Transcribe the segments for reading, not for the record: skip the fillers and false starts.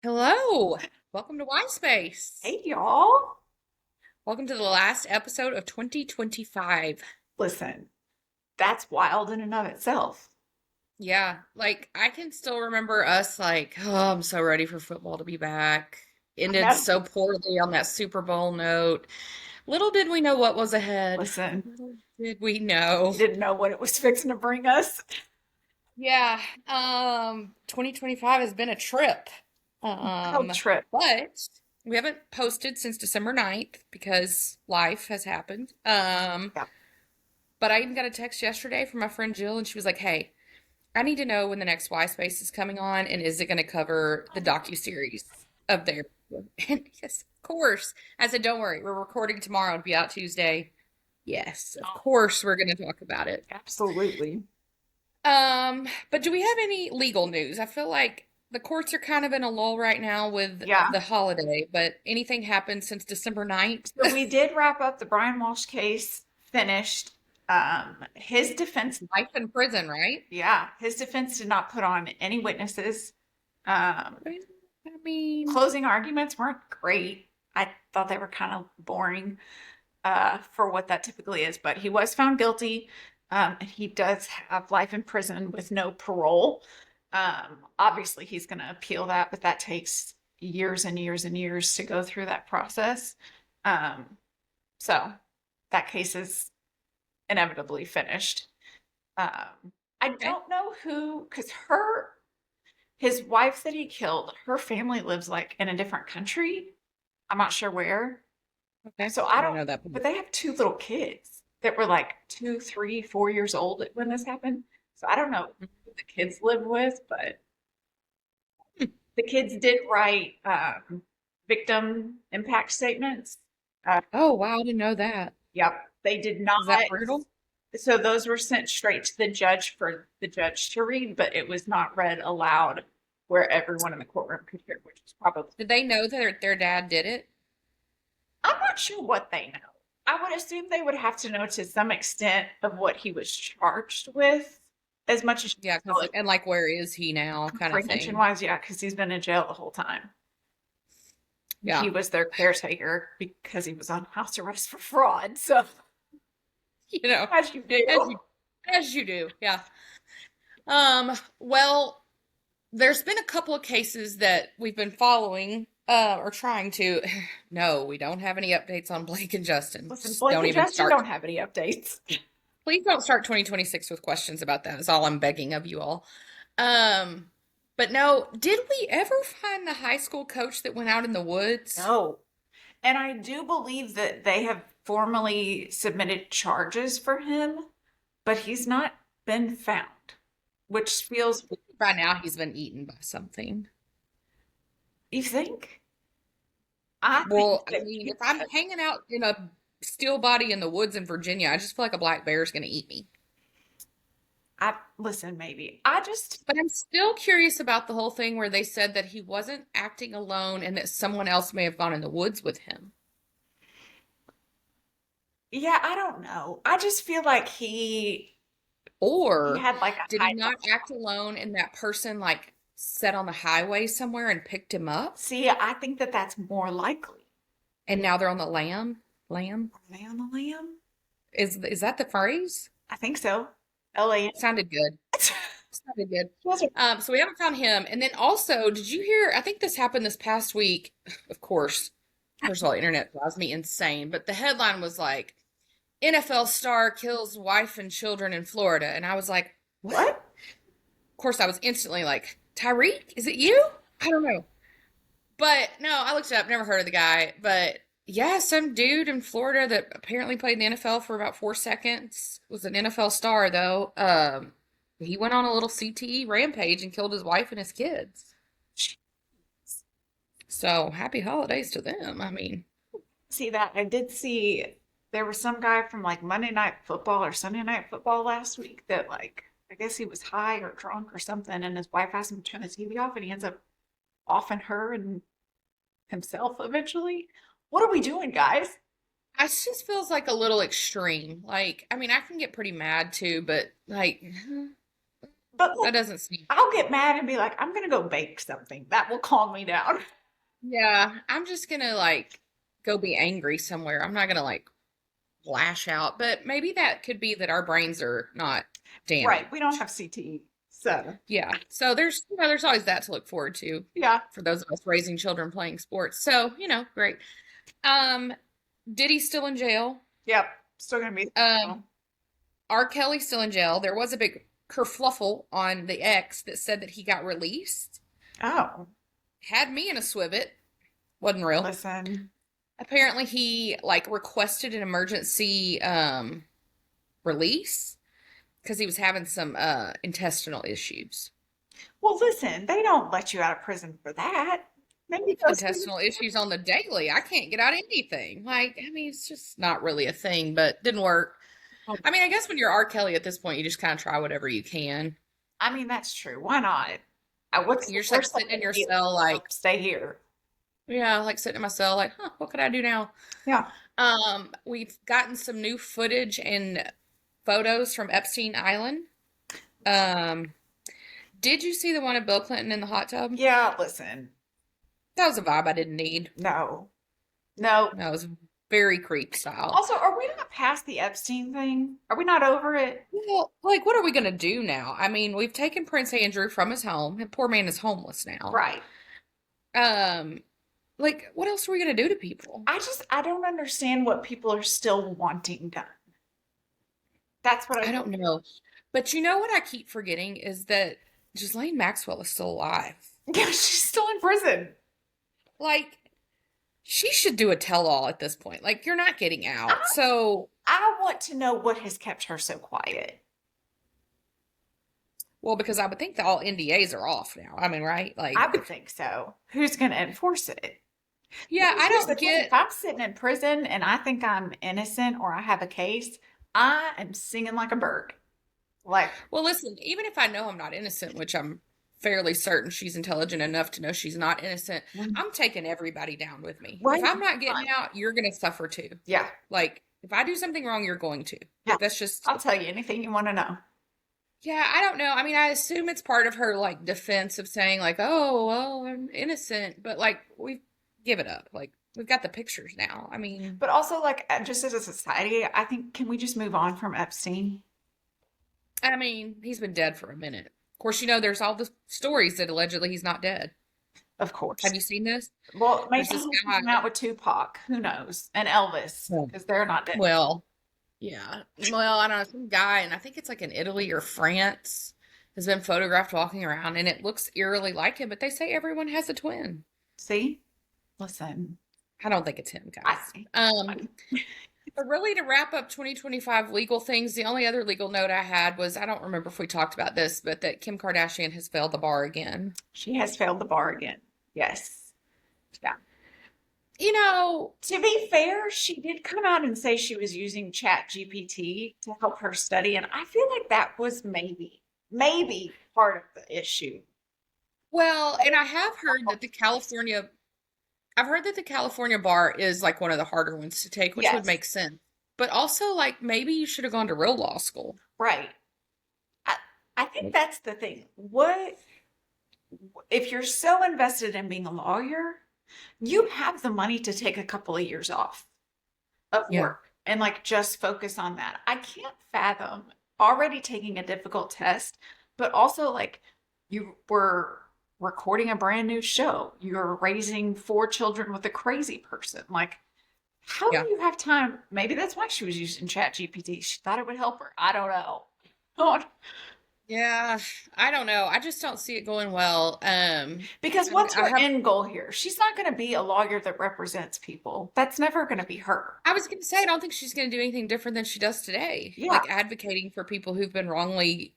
Hello. Welcome to Whyspace. Hey, y'all. Welcome to the last episode of 2025. Listen, that's wild in and of itself. Yeah, I can still remember us oh, I'm so ready for football to be back. I Ended know. so poorly on that Super Bowl note. Little did we know what was ahead. Listen, Little did we know. you didn't know what it was fixing to bring us. 2025 has been a trip. Wild trip. But we haven't posted since December 9th because life has happened. Yeah. But I even got a text yesterday from my friend Jill, and she was like, "Hey, I need to know when the next Y Space is coming on, and is it going to cover the docuseries of their?" And yes, of course. I said, "Don't worry, we're recording tomorrow. It'll be out Tuesday." Yes, of course we're going to talk about it. Absolutely. But do we have any legal news? I feel like the courts are kind of in a lull right now with Yeah. the holiday, but anything happened since December 9th? So we did wrap up the Brian Walsh case, finished. His defense, Life in prison, right? yeah, his defense did not put on any witnesses. Um, I mean, Closing arguments weren't great. I thought they were kind of boring for what that typically is, but he was found guilty. And he does have life in prison with no parole. Obviously, he's going to appeal that, but that takes years and years and years to go through that process. Um, so that case is inevitably finished. I okay. don't know who, because his wife that he killed, her family lives like in a different country. I'm not sure where. Okay. So I I don't don't, know that. but they have two little kids that were like 2, 3, 4 years old when this happened. So I don't know who the kids live with, but the kids did write victim impact statements. Uh, Oh, wow, I didn't know that. yep, they did not. Is that brutal? So those were sent straight to the judge for the judge to read, but it was not read aloud where everyone in the courtroom could hear, which was probably. Did they know that their dad did it? I'm not sure what they know. I would assume they would have to know to some extent of what he was charged with, as much as Yeah, because and where is he now, kind of comprehension thing. wise, yeah, because he's been in jail the whole time. Yeah, He was their caretaker because he was on house arrest for fraud. So, you know, as you as do. you as you do. Yeah. Well, there's been a couple of cases that we've been following, or trying to. No, we don't have any updates on Blake and Justin. Listen, Just Blake don't and even Justin start. don't have any updates. Please don't start 2026 with questions about that. Is all I'm begging of you all. Um, but no, did we ever find the high school coach that went out in the woods? No. And I do believe that they have formally submitted charges for him, but he's not been found, which feels, By now, he's been eaten by something. you think? I think Well, I that mean, if I'm hanging out in a steel body in the woods in Virginia, I just feel like a black bear is going to eat me. I listen, maybe. I just, But I'm still curious about the whole thing where they said that he wasn't acting alone and that someone else may have gone in the woods with him. yeah, I don't know. I just feel like he Or had like a did he high. not act alone and that person sat on the highway somewhere and picked him up? See, I think that that's more likely. And now they're on the lam? Lamb? Are they on the lamb? Is that the phrase? I think so. LA. Sounded good. Sounded good. Those are- So we haven't found him. And then also, did you hear? I think this happened this past week. Of course, first of all, internet drives me insane. But the headline was like, NFL star kills wife and children in Florida. And I was like, what? What? Of course, I was instantly like, Tyreek, is it you? I don't know. But no, I looked it up, never heard of the guy. But yeah, some dude in Florida that apparently played in the NFL for about 4 seconds was an NFL star, though. He went on a little CTE rampage and killed his wife and his kids. So happy holidays to them. I mean, See that? I did see there was some guy from like Monday Night Football or Sunday Night Football last week that like I guess he was high or drunk or something, and his wife asked him to turn the TV off, and he ends up offing her and himself eventually. What are we doing, guys? it just feels like a little extreme. I mean, I can get pretty mad too, but But That like, doesn't seem. I'll get mad and be like, I'm gonna go bake something. That will calm me down. Yeah, I'm just gonna like go be angry somewhere. I'm not gonna like lash out, but maybe that could be that our brains are not Right. We don't damaged. have CTE. So Yeah. So there's always that to look forward to yeah. for those of us raising children playing sports. So, great. Um, Diddy's still in jail. Yep. Still gonna be Um, R. Kelly's still in jail. There was a big kerfluffle on the X that said that he got released. oh. Had me in a swivet. Wasn't real. Listen. Apparently he like requested an emergency release because he was having some intestinal issues. Well, listen, they don't let you out of prison for that. Maybe Have go see. intestinal issues on the daily. I can't get out anything. Like, I mean, it's just not really a thing, but didn't work. I mean, I guess when you're R. Kelly at this point, you just kind of try whatever you can. I mean, that's true. Why not? What's the You're just like worst thing sitting in to your do? cell, like, Stay here. yeah, like sitting in my cell, like, huh, what could I do now? Yeah. We've gotten some new footage and photos from Epstein Island. Um, did you see the one of Bill Clinton in the hot tub? Yeah, listen. That was a vibe I didn't need. No. No. That was very creep style. Also, are we not past the Epstein thing? Are we not over it? Well, like, what are we gonna do now? I mean, we've taken Prince Andrew from his home, and poor man is homeless now. Right. Um, like, what else are we gonna do to people? I don't understand what people are still wanting done. That's what I don't know. But you know what I keep forgetting is that Ghislaine Maxwell is still alive. Yeah, she's still in prison. Like, she should do a tell-all at this point. Like, you're not getting out. I, So, I want to know what has kept her so quiet. well, because I would think that all NDAs are off now. I mean, right? Like, I would think so. Who's going to enforce it? yeah, I Here's the don't thing. get. If I'm sitting in prison and I think I'm innocent or I have a case, I am singing like a bird. Like, Well, listen, even if I know I'm not innocent, which I'm fairly certain she's intelligent enough to know she's not innocent, I'm taking everybody down with me. right. If I'm not getting out, you're going to suffer too. Yeah. Like, if I do something wrong, you're going to. Yeah. That's just, I'll tell you anything you want to know. yeah, I don't know. I mean, I assume it's part of her, like, defense of saying, like, oh, well, I'm innocent. But, like, we give it up. Like, we've got the pictures now. I mean, But also, like, just as a society, I think, can we just move on from Epstein? he's been dead for a minute. Of course, there's all the stories that allegedly he's not dead. Of course. Have you seen this? Well, maybe There's this he's guy. hanging out with Tupac. Who knows? And Elvis, Yeah. because they're not dead. Well, yeah. Well, I don't know. Some guy, and I think it's like in Italy or France, has been photographed walking around, and it looks eerily like him, but they say everyone has a twin. See? Listen. I don't think it's him, I guys. see. But really, to wrap up 2025 legal things, the only other legal note I had was I don't remember if we talked about this, but that Kim Kardashian has failed the bar again. She has failed the bar again. Yes. Yeah. To be fair, she did come out and say she was using Chat GPT to help her study, and I feel like that was maybe part of the issue. Well, and I have heard that I've heard that the California bar is like one of the harder ones to take, which would Yes. make sense. But also, like, maybe you should have gone to real law school. Right. I think that's the thing. What if you're so invested in being a lawyer, you have the money to take a couple of years off of Yeah. work and like just focus on that. I can't fathom already taking a difficult test, but also like you were recording a brand new show. You're raising 4 children with a crazy person. Like, how Yeah. do you have time? Maybe that's why she was using Chat GPT. She thought it would help her. I don't know. God. Yeah, I don't know. I just don't see it going well. Because And what's I her have end goal here? She's not going to be a lawyer that represents people. That's never going to be her. I was going to say I don't think she's going to do anything different than she does today. Yeah. Like advocating for people who've been wrongly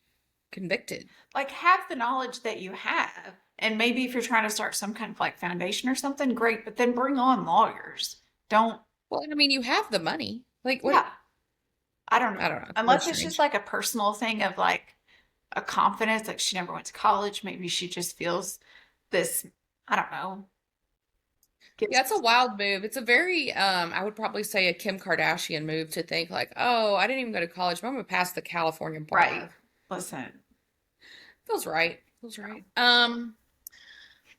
convicted. Like, have the knowledge that you have. And maybe if you're trying to start some kind of like foundation or something, great. But then bring on lawyers. Don't, Well, and I mean, you have the money. Like, what? yeah. I don't know. I don't know. Unless Real it's just strange. like a personal thing of like a confidence, like she never went to college. Maybe she just feels this, I don't know. Yeah, it's a wild move. It's a very, I would probably say a Kim Kardashian move to think like, oh, I didn't even go to college, but I'm gonna pass the California bar. Right. Listen. Feels right. Feels right.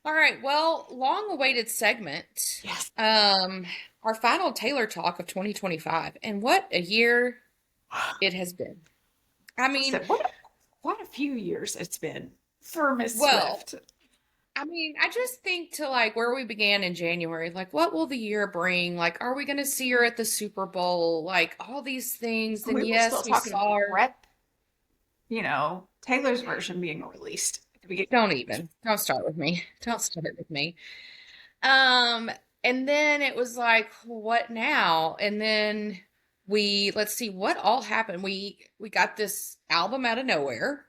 All right. Well, long-awaited segment. Yes. Um, our final Taylor talk of 2025, and what a year it has been. I mean, So what a few years it's been for Miss well, Swift. I just think to like where we began in January, like what will the year bring? Like, are we going to see her at the Super Bowl? Like all these things. And We were still yes, we talking saw her. rep, Taylor's version being released at the beginning. Don't start with me. Don't start with me. Um, and then it was like, what now? And then let's see what all happened. We got this album out of nowhere,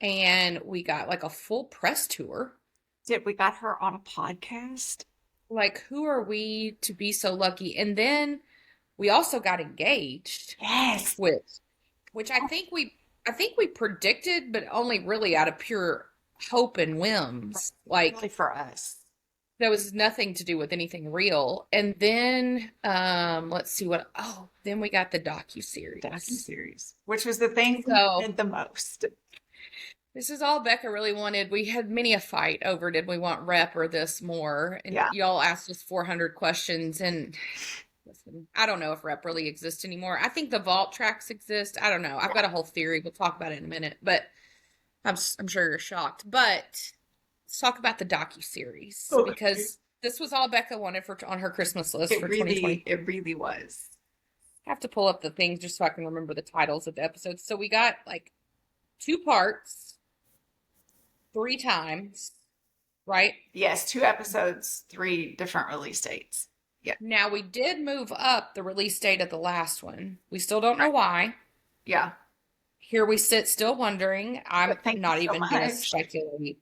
and we got like a full press tour. Did we got her on a podcast? Like, who are we to be so lucky? And then we also got engaged, Yes. which I think we predicted, but only really out of pure hope and whims. Like Really for us. there was nothing to do with anything real. And then let's see then we got the docu-series. Docu-series, which was the thing we So did the most. this is all Becca really wanted. We had many a fight over did we want rep or this more? And Yeah. y'all asked us 400 questions, and listen, I don't know if rep really exists anymore. I think the vault tracks exist. I don't know. I've got a whole theory. We'll talk about it in a minute, but I'm sure you're shocked. But let's talk about the docu-series Okay. because this was all Becca wanted on her Christmas list for 2020. It really was. I have to pull up the things just so I can remember the titles of the episodes. So we got like 2 parts, 3 times, right? Yes, 2 episodes, 3 different release dates. Yeah. Now we did move up the release date of the last one. We still don't know why. Yeah. Here we sit still wondering. I'm But thank not you so even gonna much. speculate.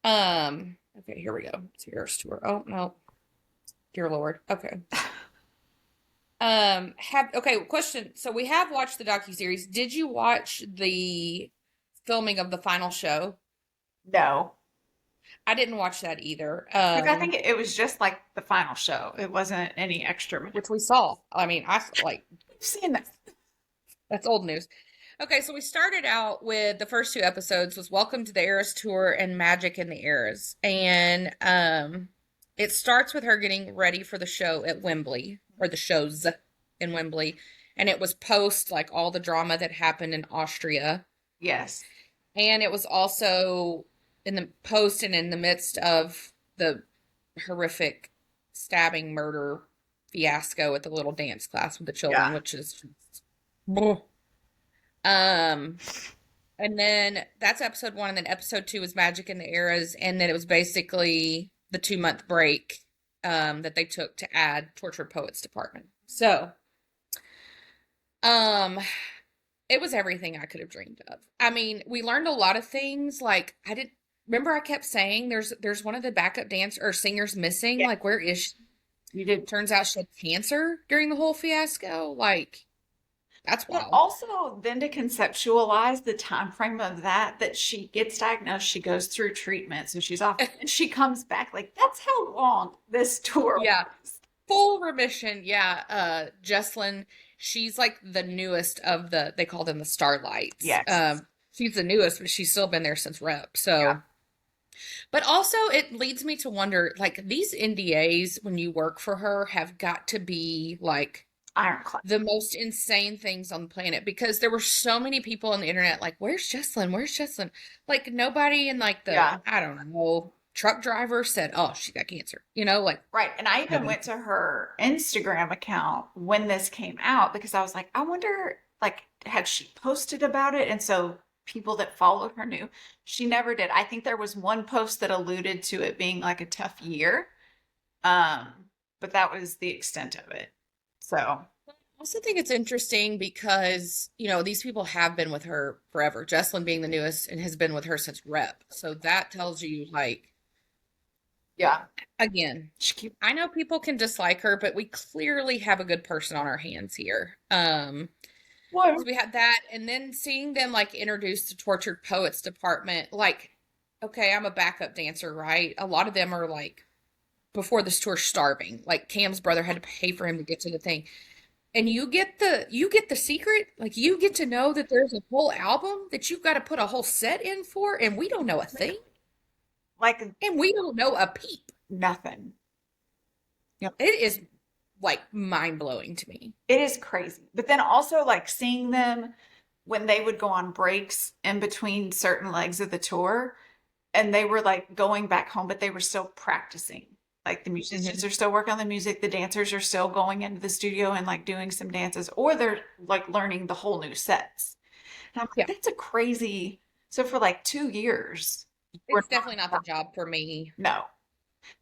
Okay, here we go. It's yours tour. Oh no. Dear Lord. Okay. Question. So we have watched the docuseries. Did you watch the filming of the final show? No. I didn't watch that either. Because I think it was just like the final show. It wasn't any extra. Which we saw. I mean, I like We've seen that. that's old news. Okay, so we started out with the first 2 episodes was Welcome to the Eras Tour and Magic in the Eras. And it starts with her getting ready for the show at Wembley, or the shows in Wembley. And it was post like all the drama that happened in Austria. Yes. And it was also in the post and in the midst of the horrific stabbing murder fiasco at the little dance class with the children, which is just, and then that's episode 1, and then episode 2 was Magic in the Eras, and then it was basically the 2-month break that they took to add Tortured Poets Department. So it was everything I could have dreamed of. I mean, we learned a lot of things. Like I kept saying there's one of the backup dancer or singers missing. Yeah. Like, where is she? You did. Turns out she had cancer during the whole fiasco. Like, that's But wild. also then to conceptualize the time frame of that she gets diagnosed, she goes through treatments and she's off and she comes back. Like that's how long this tour Yeah. was. Full remission. Yeah. Jesslyn, she's like the newest of they call them the Starlights. Yes. She's the newest, but she's still been there since rep. So Yeah. But also it leads me to wonder, like, these NDAs when you work for her have got to be like Ironclad. the most insane things on the planet, because there were so many people on the internet like, where's Jesslyn? Where's Jesslyn? Like nobody in like the I don't know, truck driver said, oh, she got cancer. Like Right. And I even went to her Instagram account when this came out because I was like, I wonder, like, had she posted about it? And so people that followed her knew. She never did. I think there was one post that alluded to it being like a tough year. But that was the extent of it. So I also think it's interesting because, these people have been with her forever. Jesslyn being the newest and has been with her since rep. So that tells you, like, yeah. Again, I know people can dislike her, but we clearly have a good person on our hands here. Well, So we had that, and then seeing them like introduce the Tortured Poets Department, like, okay, I'm a backup dancer, right? A lot of them are like before this tour starving. Like Cam's brother had to pay for him to get to the thing. and you get the secret, like you get to know that there's a whole album that you've got to put a whole set in for, and we don't know a thing, Like and we don't know a peep. nothing. Yep. It is like mind blowing to me. It is crazy. But then also like seeing them when they would go on breaks in between certain legs of the tour and they were like going back home, but they were still practicing. Like the musicians Mhm. are still working on the music, the dancers are still going into the studio and like doing some dances, or they're like learning the whole new sets. And I'm like, Yeah, that's a crazy. So for like 2 years, we're it's definitely not the job for me. no.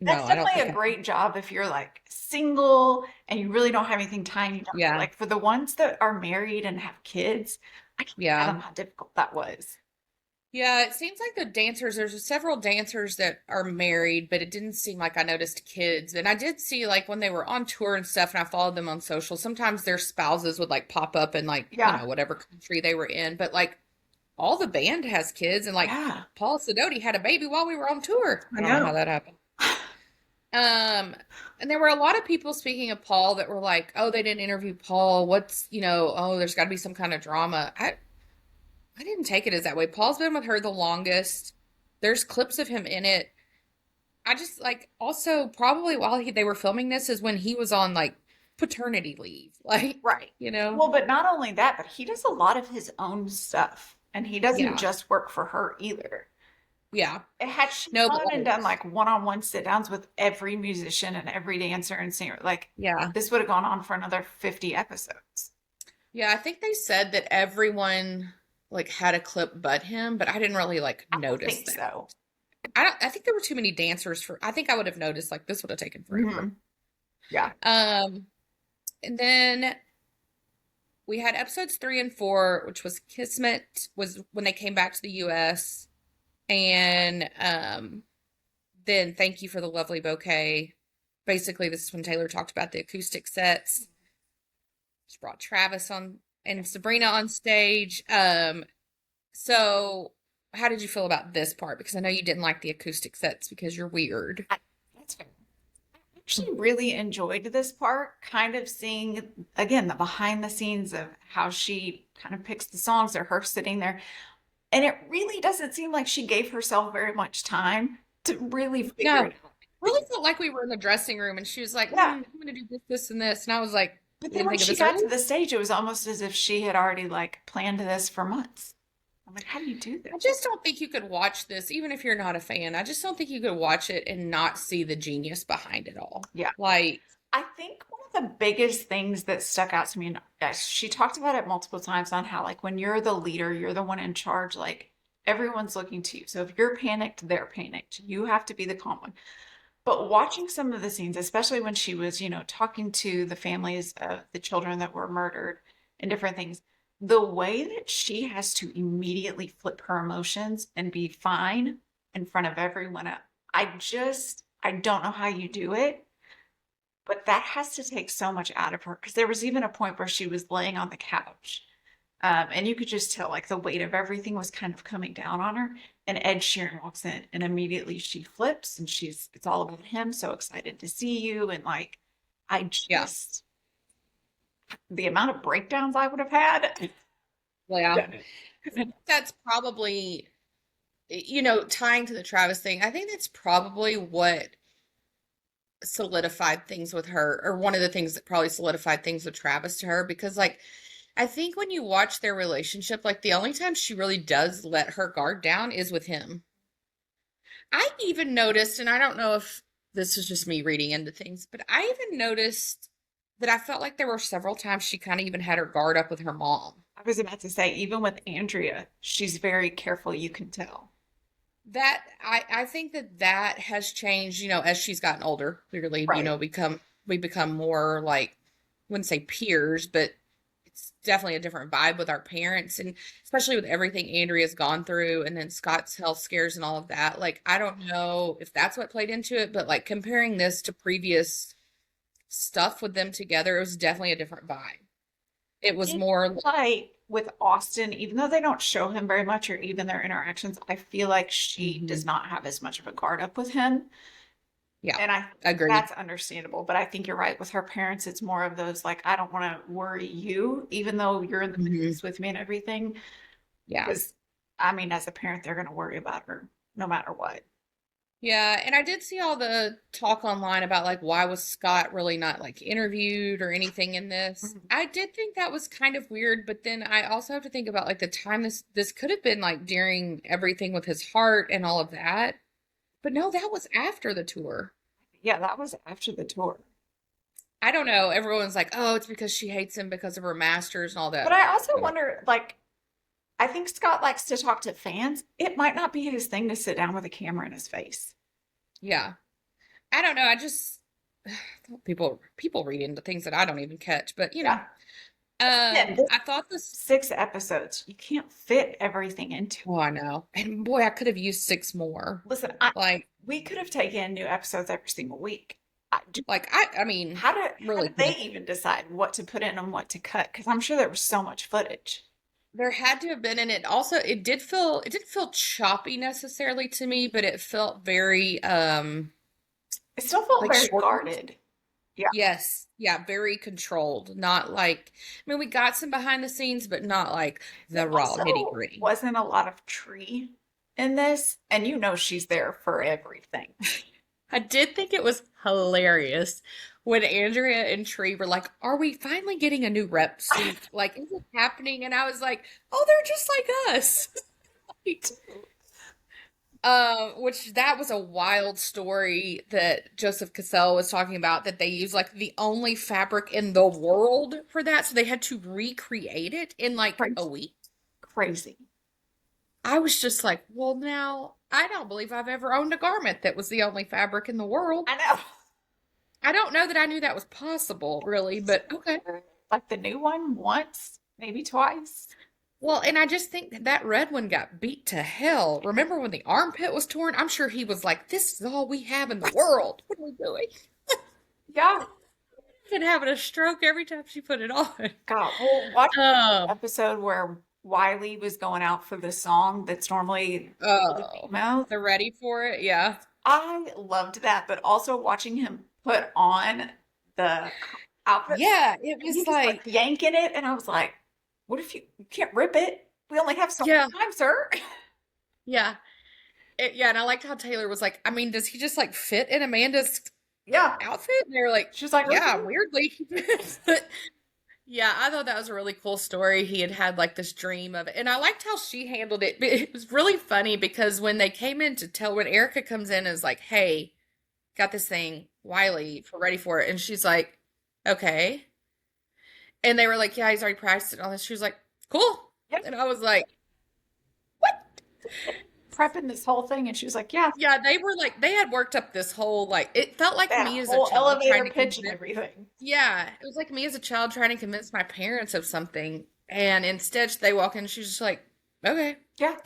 No, That's I don't definitely think a I. great job if you're like single and you really don't have anything tying you down. Yeah, Like for the ones that are married and have kids, I can't yeah. fathom how difficult that was. Yeah, it seems like the dancers, there's several dancers that are married, but it didn't seem like I noticed kids. And I did see like when they were on tour and stuff, and I followed them on social, sometimes their spouses would like pop up in like, Yeah. whatever country they were in. But like all the band has kids, and like Yeah. Paul Sidoti had a baby while we were on tour. I I don't know know. how that happened. Um, and there were a lot of people, speaking of Paul, that were like, "Oh, they didn't interview Paul. Oh, there's got to be some kind of drama." I didn't take it as that way. Paul's been with her the longest. There's clips of him in it. I just like also probably while they were filming this is when he was on like paternity leave. Like, Right. you know? Well, but not only that, but he does a lot of his own stuff and he doesn't Yeah. just work for her either. Yeah. Had she No, but gone and like, done like one-on-one sit downs with every musician and every dancer and singer, like yeah. this would have gone on for another 50 episodes. Yeah, I think they said that everyone like had a clip but him, but I didn't really like I don't notice think that. so. I think there were too many dancers for I think I would have noticed like this would have taken forever. Mhm. Yeah. And then we had episodes 3 and 4, which was Kismet, was when they came back to the US. And then Thank You for the Lovely Bouquet. Basically, this is when Taylor talked about the acoustic sets. She brought Travis on and Sabrina on stage. So how did you feel about this part? Because I know you didn't like the acoustic sets because you're weird. That's fair. I actually really enjoyed this part, kind of seeing again the behind the scenes of how she kind of picks the songs or her sitting there. And it really doesn't seem like she gave herself very much time to really figure No, it out. really felt like we were in the dressing room and she was like, Yeah. I'm going to do this, this, and this. And I was like, But you then didn't when think of she this got to earlier? the stage, it was almost as if she had already like planned this for months. I'm like, how do you do I this? just don't think you could watch this, even if you're not a fan. I just don't think you could watch it and not see the genius behind it all. Yeah. Like, I think one of the biggest things that stuck out to me, and she talked about it multiple times on how, like, when you're the leader, you're the one in charge, like, everyone's looking to you. So if you're panicked, they're panicked. You have to be the calm one. But watching some of the scenes, especially when she was, talking to the families of the children that were murdered and different things, the way that she has to immediately flip her emotions and be fine in front of everyone, I don't know how you do it, but that has to take so much out of her. Because there was even a point where she was laying on the couch. And you could just tell like the weight of everything was kind of coming down on her. And Ed Sheeran walks in and immediately she flips and it's all about him. So excited to see you. And like, I yeah, just, the amount of breakdowns I would have had. yeah. I think that's probably, tying to the Travis thing, I think that's probably what solidified things with her, or one of the things that probably solidified things with Travis to her, because like I think when you watch their relationship, like the only time she really does let her guard down is with him. I even noticed, and I don't know if this is just me reading into things, but I even noticed that I felt like there were several times she kind of even had her guard up with her mom. I was about to say, even with Andrea, she's very careful, you can tell. That I think that has changed, as she's gotten older, clearly, Right. we become more like, I wouldn't say peers, but it's definitely a different vibe with our parents, and especially with everything Andrea's gone through and then Scott's health scares and all of that. Like, I don't know if that's what played into it, but like comparing this to previous stuff with them together, it was definitely a different vibe. It was Did more like with Austin, even though they don't show him very much or even their interactions, I feel like she Mhm. does not have as much of a guard up with him. Yeah. And I think Agreed. that's understandable. But I think you're right. With her parents, it's more of those like, I don't want to worry you, even though you're in the Hmm. mix with me and everything. Yeah. Because, I mean, as a parent, they're going to worry about her no matter what. Yeah, and I did see all the talk online about like why was Scott really not like interviewed or anything in this. Mhm. I did think that was kind of weird, but then I also have to think about like the time this could have been like during everything with his heart and all of that. But no, that was after the tour. Yeah, that was after the tour. I don't know. Everyone's like, "Oh, it's because she hates him because of her masters and all But that." I also But wonder, like, I think Scott likes to talk to fans. It might not be his thing to sit down with a camera in his face. yeah. I don't know. I just people read into things that I don't even catch, but Yeah. Again, this I thought this 6 episodes, you can't fit everything into it. Oh, I know. And boy, I could have used six more. Listen, Like, we could have taken new episodes every single week. I mean, How really did could they have. even decide what to put in and what to cut? Because I'm sure there was so much footage. There had to have been, and it didn't feel choppy necessarily to me, but it felt very, It still felt like very shortened. guarded. Yeah. Yes, yeah, very controlled. Not like, I mean, we got some behind the scenes, but not like There the raw nitty also gritty. wasn't a lot of tree in this, and you know she's there for everything. I did think it was hilarious when Andrea and Tree were like, "Are we finally getting a new rep suit? Like, is it happening?" And I was like, "Oh, they're just like us." Which that was a wild story that Joseph Cassell was talking about that they used like the only fabric in the world for that, so they had to recreate it in like a Crazy. week. Crazy. I was just like, well, now I don't believe I've ever owned a garment that was the only fabric in the world. I know. I don't know that I knew that was possible, really, but okay. Like the new one once, maybe twice. Well, and I just think that that red one got beat to hell. Remember when the armpit was torn? I'm sure he was like, "This is all we have in the world. What are we doing?" Yeah. Been having a stroke every time she put it on. God, well, watch the Um, episode where Wiley was going out for the song that's normally the oh, female. they're ready for it. Yeah, I loved that, but also watching him put on the outfit, yeah. It and he was was like like, yanking it, and I was like, "What if you can't rip it? We only have so much yeah, time, sir." yeah, yeah. And I liked how Taylor was like, I mean, does he just like fit in Amanda's Yeah, outfit? And they were like, she's like, yeah, "Okay." weirdly. Yeah, I thought that was a really cool story. He had had like this dream of it. And I liked how she handled it. But it was really funny because when they came in to tell, when Erica comes in and is like, hey, got this thing, Wiley, for ready for it. And she's like, okay. And they were like, yeah, he's already practiced it on this. She was like, cool. Yep, And I was like, what? prepping this whole thing, and she was like, "Yeah, Yeah, they were like, they had worked up this whole, like, it felt like that me as a whole child trying elevator to pitch and convince. everything." Yeah, it was like me as a child trying to convince my parents of something, and instead they walk in, and she's just like, okay. Yeah,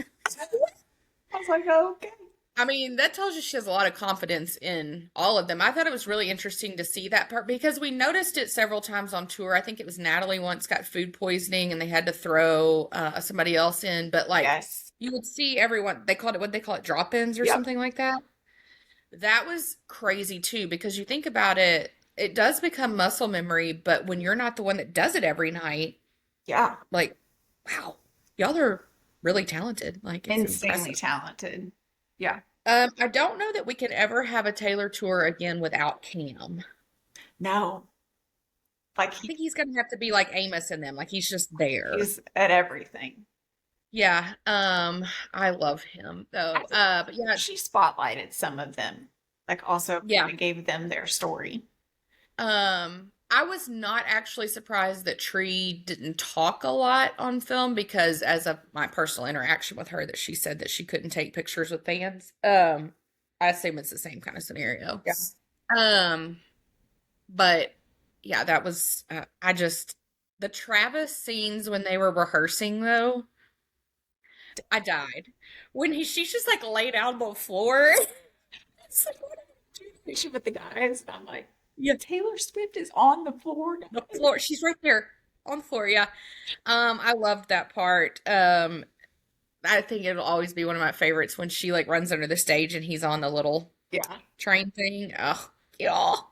I was like, "Okay." I mean, that tells you she has a lot of confidence in all of them. I thought it was really interesting to see that part because we noticed it several times on tour. I think it was Natalie once got food poisoning and they had to throw somebody else in, but like Yes. you would see everyone, they called it, what they call it, drop-ins or Yep. something like that. That was crazy too, because you think about it, it does become muscle memory, but when you're not the one that does it every night, Yeah. like, wow, y'all are really talented. Like, it's Insanely impressive. talented. Yeah. I don't know that we can ever have a Taylor tour again without Cam. No. Like I think he's gonna have to be like Amos in them, like he's just there. he's at everything. Yeah, I love him I though. think But yeah, she spotlighted some of them. Like also yeah. kind of gave them their story. I was not actually surprised that Tree didn't talk a lot on film because as of my personal interaction with her that she said that she couldn't take pictures with fans. I assume it's the same kind of scenario. Yeah. Um, but yeah, that was I just the Travis scenes when they were rehearsing though, I died. When she's just like laid out on the floor. It's like, what are you doing? Picture with the guys. And I'm like, Yeah. Taylor Swift is on the floor, The guys. floor. She's right there on the floor. Yeah. I loved that part. I think it'll always be one of my favorites when she like runs under the stage and he's on the little Yeah. train thing. Oh, y'all.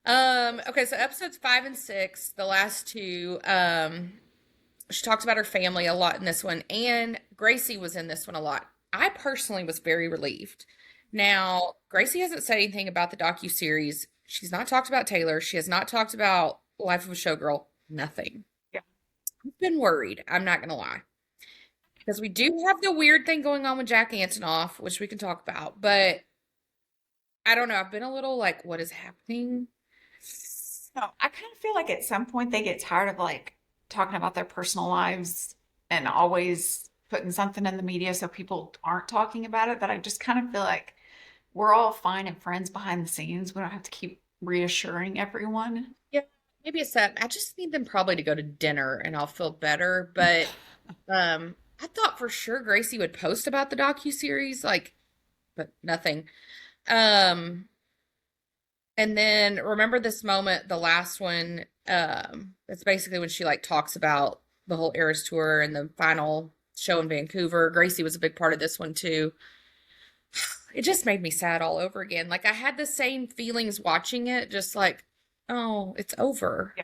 Okay, so episodes 5 and 6, the last two, she talks about her family a lot in this one, and Gracie was in this one a lot. I personally was very relieved. Now, Gracie hasn't said anything about the docu-series. She's not talked about Taylor. She has not talked about Life of a Showgirl. Nothing. Yeah. I've been worried. I'm not gonna lie. Because we do have the weird thing going on with Jack Antonoff, which we can talk about, but I don't know. I've been a little like, what is happening? No, I kind of feel like at some point they get tired of like talking about their personal lives and always putting something in the media so people aren't talking about it. That I just kind of feel like we're all fine and friends behind the scenes. We don't have to keep reassuring everyone. Yeah, maybe it's that. I just need them probably to go to dinner and I'll feel better. But I thought for sure Gracie would post about the docu-series, like, but nothing. Um, and then remember this moment, the last one, it's basically when she like talks about the whole Eras tour and the final show in Vancouver. Gracie was a big part of this one too. It just made me sad all over again. Like I had the same feelings watching it, just like, oh, it's over. Yeah.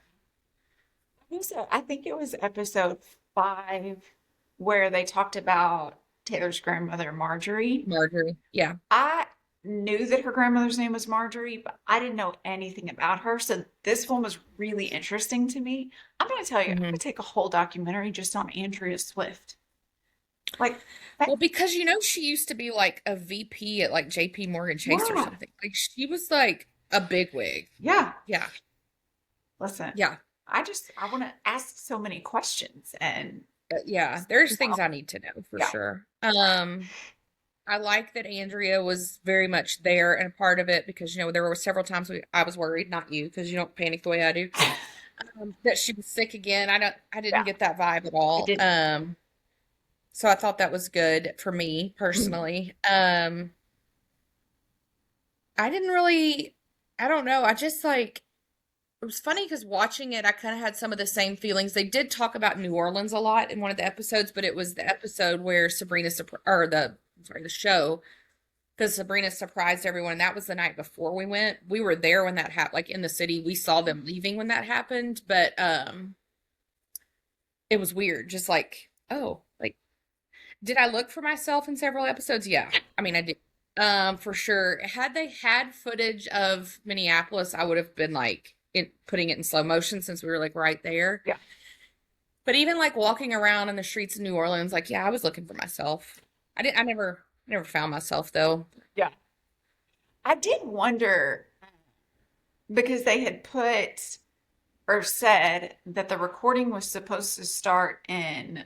I think it was episode 5 where they talked about Taylor's grandmother, Marjorie. Marjorie. Yeah. I knew that her grandmother's name was Marjorie, but I didn't know anything about her. So this one was really interesting to me. I'm going to tell you, I Hmm. could take a whole documentary just on Andrea Swift. Like, that, Well, because she used to be like a VP at like JP Morgan Chase or yeah, something. Like she was like a bigwig. yeah. Yeah. Listen, Yeah. I want to ask so many questions and Yeah. There's things I need to know for yeah, sure. I like that Andrea was very much there and a part of it because there were several times I was worried, not you, because you don't panic the way I do, that she was sick again. I didn't yeah, get that vibe at I all. did. So I thought that was good for me personally. I didn't really, I don't know. I just like, it was funny because watching it, I kind of had some of the same feelings. They did talk about New Orleans a lot in one of the episodes, but it was the episode where the show, because Sabrina surprised everyone. And that was the night before we went. We were there when that happened, like in the city. We saw them leaving when that happened, but it was weird. Just like, oh, like, did I look for myself in several episodes? Yeah. I mean, I did. For sure. Had they had footage of Minneapolis, I would have been like putting it in slow motion since we were like right there. Yeah. But even like walking around in the streets of New Orleans, like, yeah, I was looking for myself. I never found myself though. Yeah. I did wonder because they had put or said that the recording was supposed to start in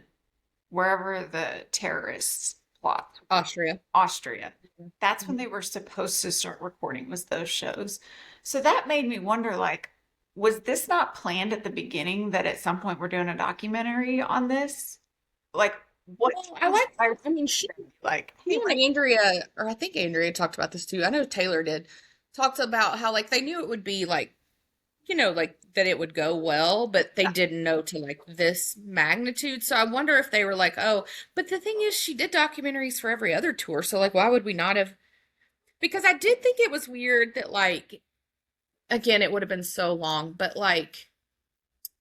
wherever the terrorists plot, Austria. Austria. That's when Mhm. they were supposed to start recording was those shows. So that made me wonder like was this not planned at the beginning that at some point we're doing a documentary on this? Like what Well, I like, I mean, like she and Andrea, or I think Andrea talked about this too. I know Taylor did, talked about how like they knew it would be like, like that it would go well, but they didn't know to like this magnitude. So I wonder if they were like, oh, but the thing is, she did documentaries for every other tour. So like, why would we not have? Because I did think it was weird that like, again, it would have been so long, but like,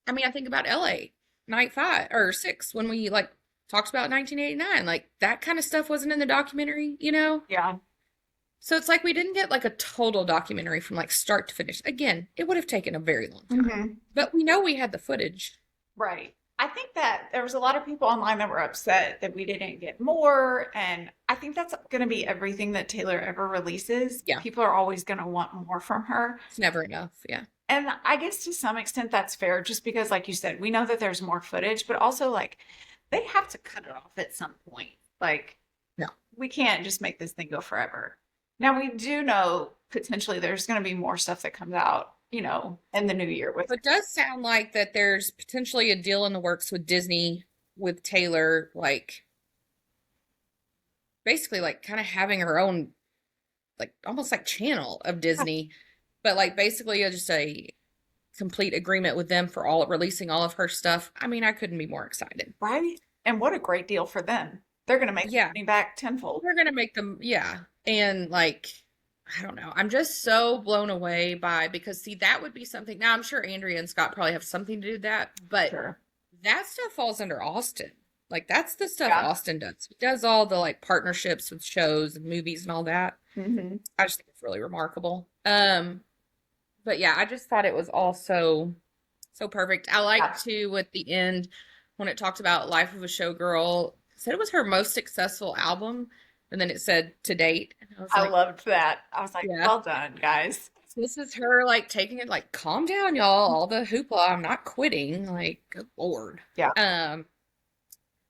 I mean, I think about LA night 5 or 6 when we like talked about 1989, like that kind of stuff wasn't in the documentary. yeah. So it's like we didn't get like a total documentary from like start to finish. Again, it would have taken a very long time. Mhm. But we know we had the footage. Right. I think that there was a lot of people online that were upset that we didn't get more. And I think that's going to be everything that Taylor ever releases. Yeah. People are always going to want more from her. It's never enough. Yeah. And I guess to some extent that's fair, just because, like you said, we know that there's more footage, but also like they have to cut it off at some point. Like, No. we can't just make this thing go forever. Now, we do know potentially there's going to be more stuff that comes out, in the new year with. It does sound like that there's potentially a deal in the works with Disney with Taylor, like basically like kind of having her own like almost like channel of Disney, but like basically just a complete agreement with them for all releasing all of her stuff. I mean, I couldn't be more excited. Right? And what a great deal for them. They're going to make Yeah. money back tenfold. We're gonna make them, yeah. And like I don't know. I'm just so blown away by because see that would be something. Now I'm sure Andrea and Scott probably have something to do with that, but Sure. that stuff falls under Austin. Like that's the stuff Yeah. Austin does. He does all the like partnerships with shows and movies and all that. Mm-hmm. I just think it's really remarkable. But yeah, I just thought it was all so perfect. I Yeah. liked too at the end when it talked about Life of a Showgirl. It said it was her most successful album, and then it said to date, and I was I like, loved that. I was like, yeah. well done, guys. This is her like taking it like, calm down, y'all. All the hoopla. I'm not quitting. Like, good lord. Yeah.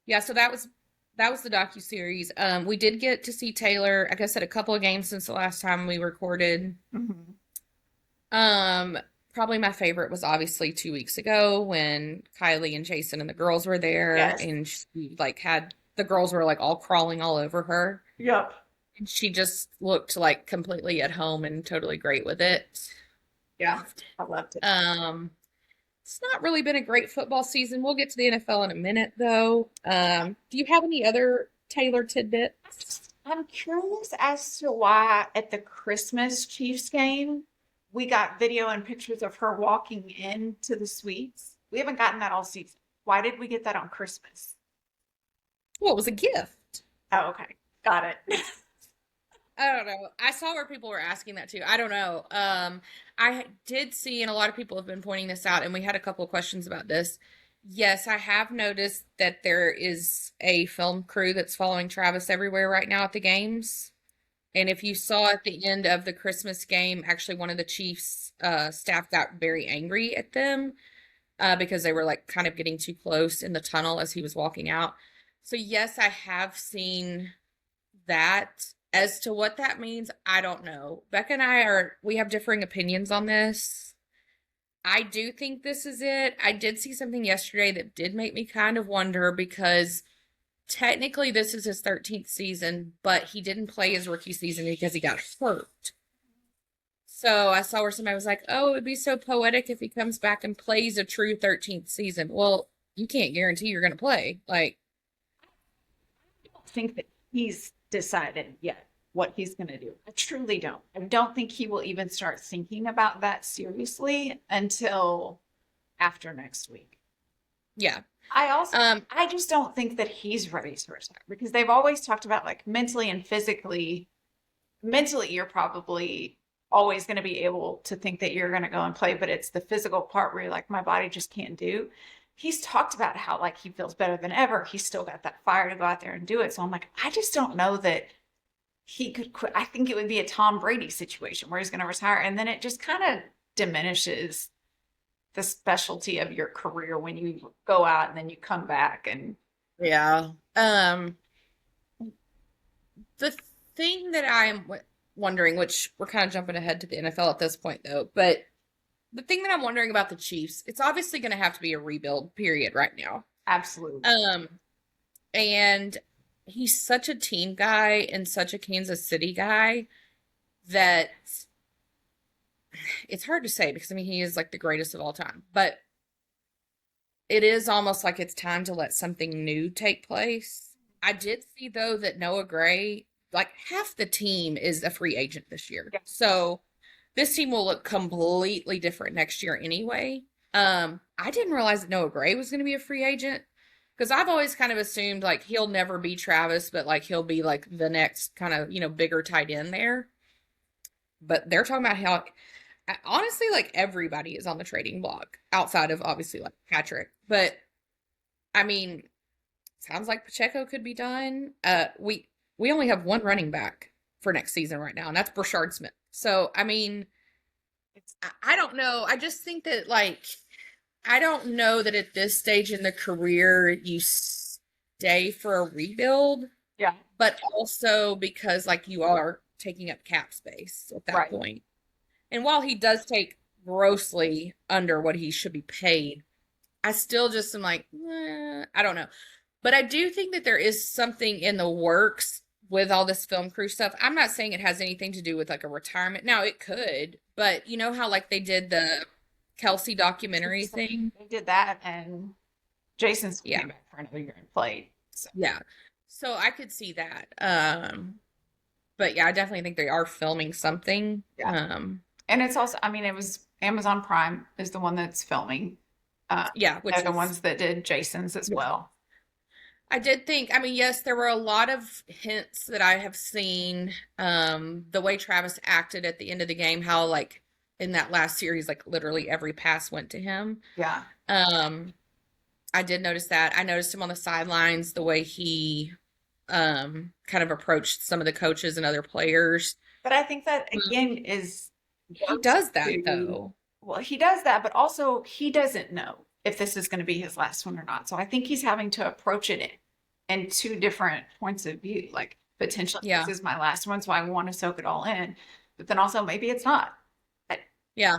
Yeah. So that was the docuseries. We did get to see Taylor. Like I said, a couple of games since the last time we recorded. Mm-hmm. Um, Probably my favorite was obviously 2 weeks ago when Kylie and Jason and the girls were there, Yes. and she like had the girls were like all crawling all over her, Yep. and she just looked like completely at home and totally great with it. Yeah. I loved it. It's not really been a great football season. We'll get to the NFL in a minute, though. Do you have any other Taylor tidbits? I'm curious as to why at the Christmas Chiefs game, we got video and pictures of her walking into the suites. We haven't gotten that all season. Why did we get that on Christmas? Well, it was a gift. Oh, okay. Got it. I don't know. I saw where people were asking that too. I don't know. I did see, and a lot of people have been pointing this out, and we had a couple of questions about this. Yes, I have noticed that there is a film crew that's following Travis everywhere right now at the games. And if you saw at the end of the Christmas game, actually one of the Chiefs staff got very angry at them because they were like kind of getting too close in the tunnel as he was walking out. So yes, I have seen that. As to what that means, I don't know. Becca and we have differing opinions on this. I do think this is it. I did see something yesterday that did make me kind of wonder because technically this is his 13th season, but he didn't play his rookie season because he got hurt. So I saw where somebody was like, oh, it would be so poetic if he comes back and plays a true 13th season. Well, you can't guarantee you're going to play. Like, I don't think that he's decided yet what he's going to do. I truly don't. I don't think he will even start thinking about that seriously until after next week. yeah. I just don't think that he's ready to retire because they've always talked about like mentally and physically. Mentally, you're probably always going to be able to think that you're going to go and play, but it's the physical part where you're like, my body just can't do. He's talked about how like he feels better than ever. He's still got that fire to go out there and do it. So I'm like, I just don't know that he could quit. I think it would be a Tom Brady situation where he's going to retire, and then it just kind of diminishes the specialty of your career when you go out and then you come back and Yeah. The thing that I'm wondering, which we're kind of jumping ahead to the NFL at this point, though, but the thing that I'm wondering about the Chiefs, it's obviously going to have to be a rebuild period right now. absolutely. And he's such a team guy and such a Kansas City guy that it's hard to say because I mean he is like the greatest of all time, but it is almost like it's time to let something new take place. I did see though that Noah Gray, like half the team is a free agent this year. Yeah. So this team will look completely different next year anyway. I didn't realize that Noah Gray was going to be a free agent because I've always kind of assumed like he'll never be Travis, but like he'll be like the next kind of, bigger tight end there. But they're talking about how honestly, like everybody is on the trading block outside of obviously like Patrick. But I mean, sounds like Pacheco could be done. We only have one running back for next season right now, and that's Brashard Smith. So I mean, I don't know. I just think that like I don't know that at this stage in the career you stay for a rebuild. Yeah. But also because like you are taking up cap space at that Right. point. And while he does take grossly under what he should be paid, I still just am like, I don't know. But I do think that there is something in the works with all this film crew stuff. I'm not saying it has anything to do with like a retirement. Now it could, but you know how like they did the Kelce documentary thing? They did that, and Jason's Yeah. came back for another year and played. So Yeah. So I could see that. But yeah, I definitely think they are filming something. Yeah. And it's also, I mean, it was Amazon Prime is the one that's filming. Yeah, They're which the is ones that did Jason's as yeah. well. I did think, I mean, yes, there were a lot of hints that I have seen. The way Travis acted at the end of the game, how like in that last series, like literally every pass went to him. Yeah. Um, I did notice that. I noticed him on the sidelines, the way he kind of approached some of the coaches and other players. But I think that Um, again is he works does that to, though. well, he does that, but also he doesn't know if this is going to be his last one or not. So I think he's having to approach it in two different points of view. Like potentially this Yeah. is my last one, so I want to soak it all in. But then also maybe it's not. Yeah.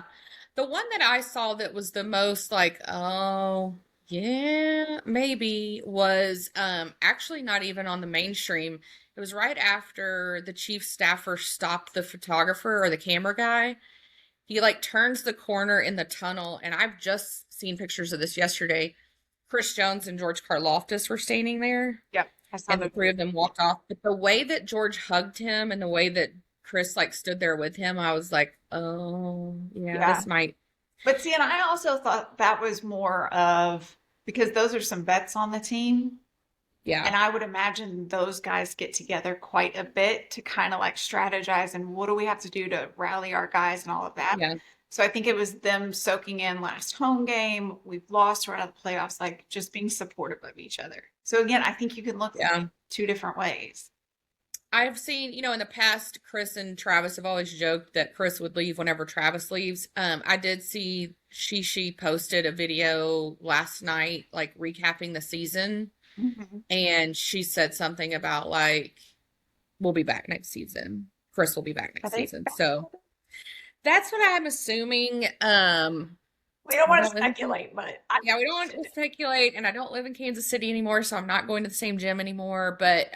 The one that I saw that was the most like, oh, yeah, maybe was actually not even on the mainstream. It was right after the chief staffer stopped the photographer or the camera guy. He like turns the corner in the tunnel, and I've just seen pictures of this yesterday. Chris Jones and George Karloftis were standing there, Yep. I saw and the the three of them walked off. But the way that George hugged him and the way that Chris like stood there with him, I was like, oh, yeah, yeah. this might, But see, and I also thought that was more of because those are some vets on the team. yeah, And I would imagine those guys get together quite a bit to kind of like strategize and what do we have to do to rally our guys and all of that. yeah, So I think it was them soaking in last home game. We've lost right out of the playoffs, like just being supportive of each other. So again, I think you can look at yeah. it two different ways. I've seen, in the past, Chris and Travis have always joked that Chris would leave whenever Travis leaves. I did see she posted a video last night, like recapping the season, Mhm. and she said something about like, we'll be back next season. Chris will be back Are next they season. back So together? that's what I'm assuming. We don't I want to don't live in speculate, but I'm Yeah, we don't want to interested. speculate, and I don't live in Kansas City anymore, so I'm not going to the same gym anymore, but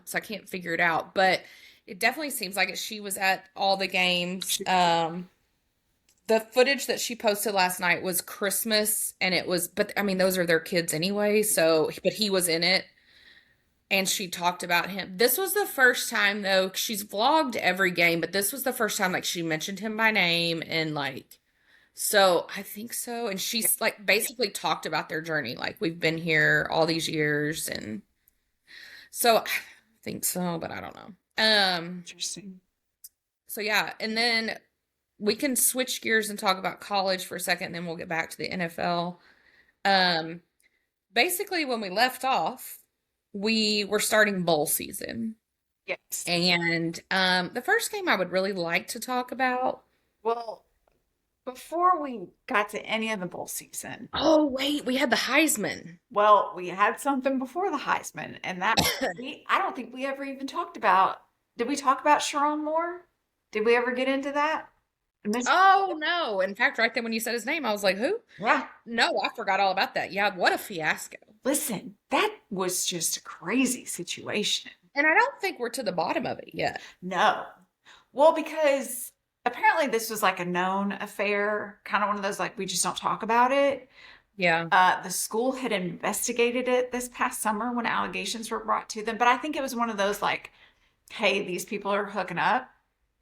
so I can't figure it out. But it definitely seems like it. She was at all the games. The footage that she posted last night was Christmas, and it was, but I mean, those are their kids anyway, so, but he was in it, and she talked about him. This was the first time, though, she's vlogged every game, but this was the first time, like, she mentioned him by name, and like, so I think so. And she's like basically talked about their journey. Like we've been here all these years. And so I think so, but I don't know. Interesting. So yeah. And then we can switch gears and talk about college for a second, and then we'll get back to the NFL. Um, Basically when we left off, we were starting bowl season. Yes. And the first game I would really like to talk about. Well, before we got to any of the bowl season, Oh, wait, we had the Heisman. well, we had something before the Heisman, and that I don't think we ever even talked about. Did we talk about Sharon Moore? Did we ever get into that? Oh no. In fact, right then when you said his name, I was like, who? Yeah. No, I forgot all about that. Yeah, what a fiasco. Listen, that was just a crazy situation. And I don't think we're to the bottom of it yet. No. Well, because apparently this was like a known affair, kind of one of those like we just don't talk about it. Yeah. The school had investigated it this past summer when allegations were brought to them, but I think it was one of those like, hey, these people are hooking up,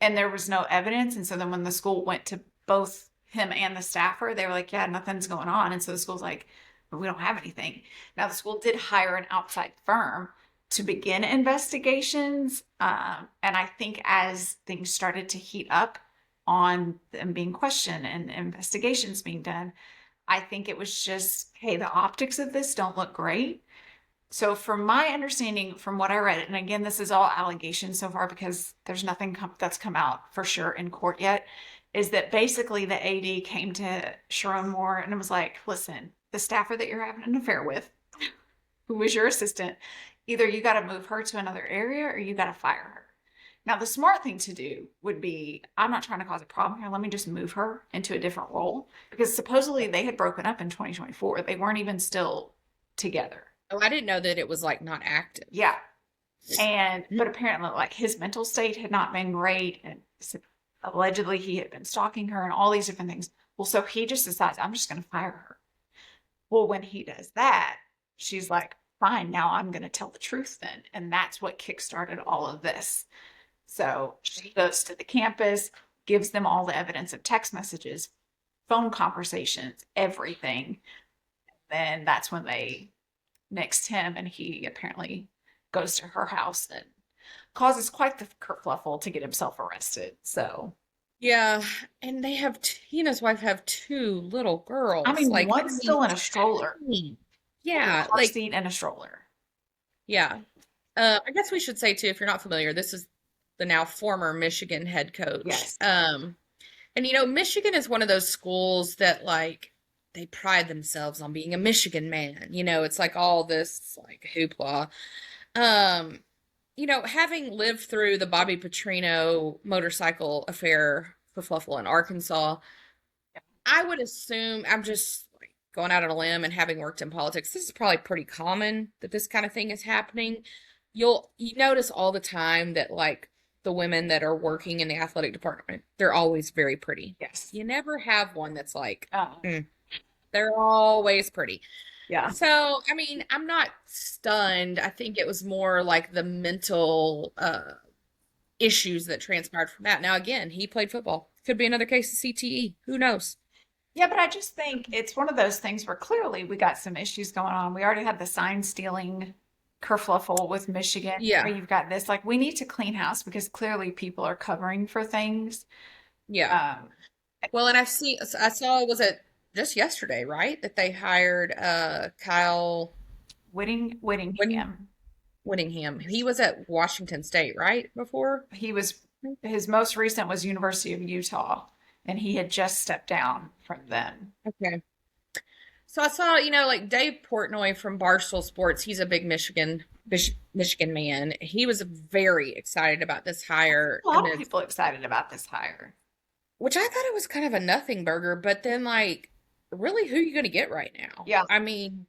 and there was no evidence. And so then when the school went to both him and the staffer, they were like, yeah, nothing's going on. And so the school's like, but we don't have anything. Now the school did hire an outside firm to begin investigations. And I think as things started to heat up on them being questioned and investigations being done, I think it was just, hey, the optics of this don't look great. So, from my understanding, from what I read, and again, this is all allegations so far because there's nothing that's come out for sure in court yet, is that basically the AD came to Sharon Moore and it was like, listen, the staffer that you're having an affair with, who was your assistant, either you got to move her to another area or you got to fire her. Now, the smart thing to do would be, I'm not trying to cause a problem here. Let me just move her into a different role because supposedly they had broken up in 2024. They weren't even still together. Oh, I didn't know that it was like not active. Yeah. But apparently, like his mental state had not been great. And allegedly he had been stalking her and all these different things. Well, so he just decides, I'm just going to fire her. Well, when he does that, she's like, fine, now I'm going to tell the truth then. And that's what kickstarted all of this. So she goes to the campus, gives them all the evidence of text messages, phone conversations, everything. Then that's when they nixed him, and he apparently goes to her house and causes quite the kerfluffle to get himself arrested. So, Yeah, and they have he and his wife have two little I girls. mean, Like, I one's mean, still in a stroller, in a yeah, car like seat and a stroller. yeah. I guess we should say too, if you're not familiar, this is the now former Michigan head coach. Yes. And Michigan is one of those schools that like they pride themselves on being a Michigan man. It's like all this like hoopla. Um, having lived through the Bobby Petrino motorcycle affair kerfluffle in Arkansas, I would assume I'm just like going out on a limb and having worked in politics, this is probably pretty common that this kind of thing is happening. You notice all the time that like the women that are working in the athletic department, they're always very pretty. Yes. You never have one that's like, Oh, they're always pretty. yeah. So, I mean, I'm not stunned. I think it was more like the mental issues that transpired from that. Now, again, he played football. Could be another case of CTE. Who knows? Yeah, but I just think it's one of those things where clearly we got some issues going on. We already had the sign stealing kerfluffle with Michigan. Yeah. Where you've got this, like, we need to clean house because clearly people are covering for things. Yeah. Um, Well, and I saw, was it just yesterday, right? That they hired Kyle Win Whittingham. Winningham. He was at Washington State, right? Before? His most recent was University of Utah, and he had just stepped down from them. Okay. So I saw, like Dave Portnoy from Barstool Sports, he's a big Michigan man. He was very excited about this hire A lot of people excited about this hire. which I thought it was kind of a nothing burger, but then like really who are you going to get right now? Yeah. I mean,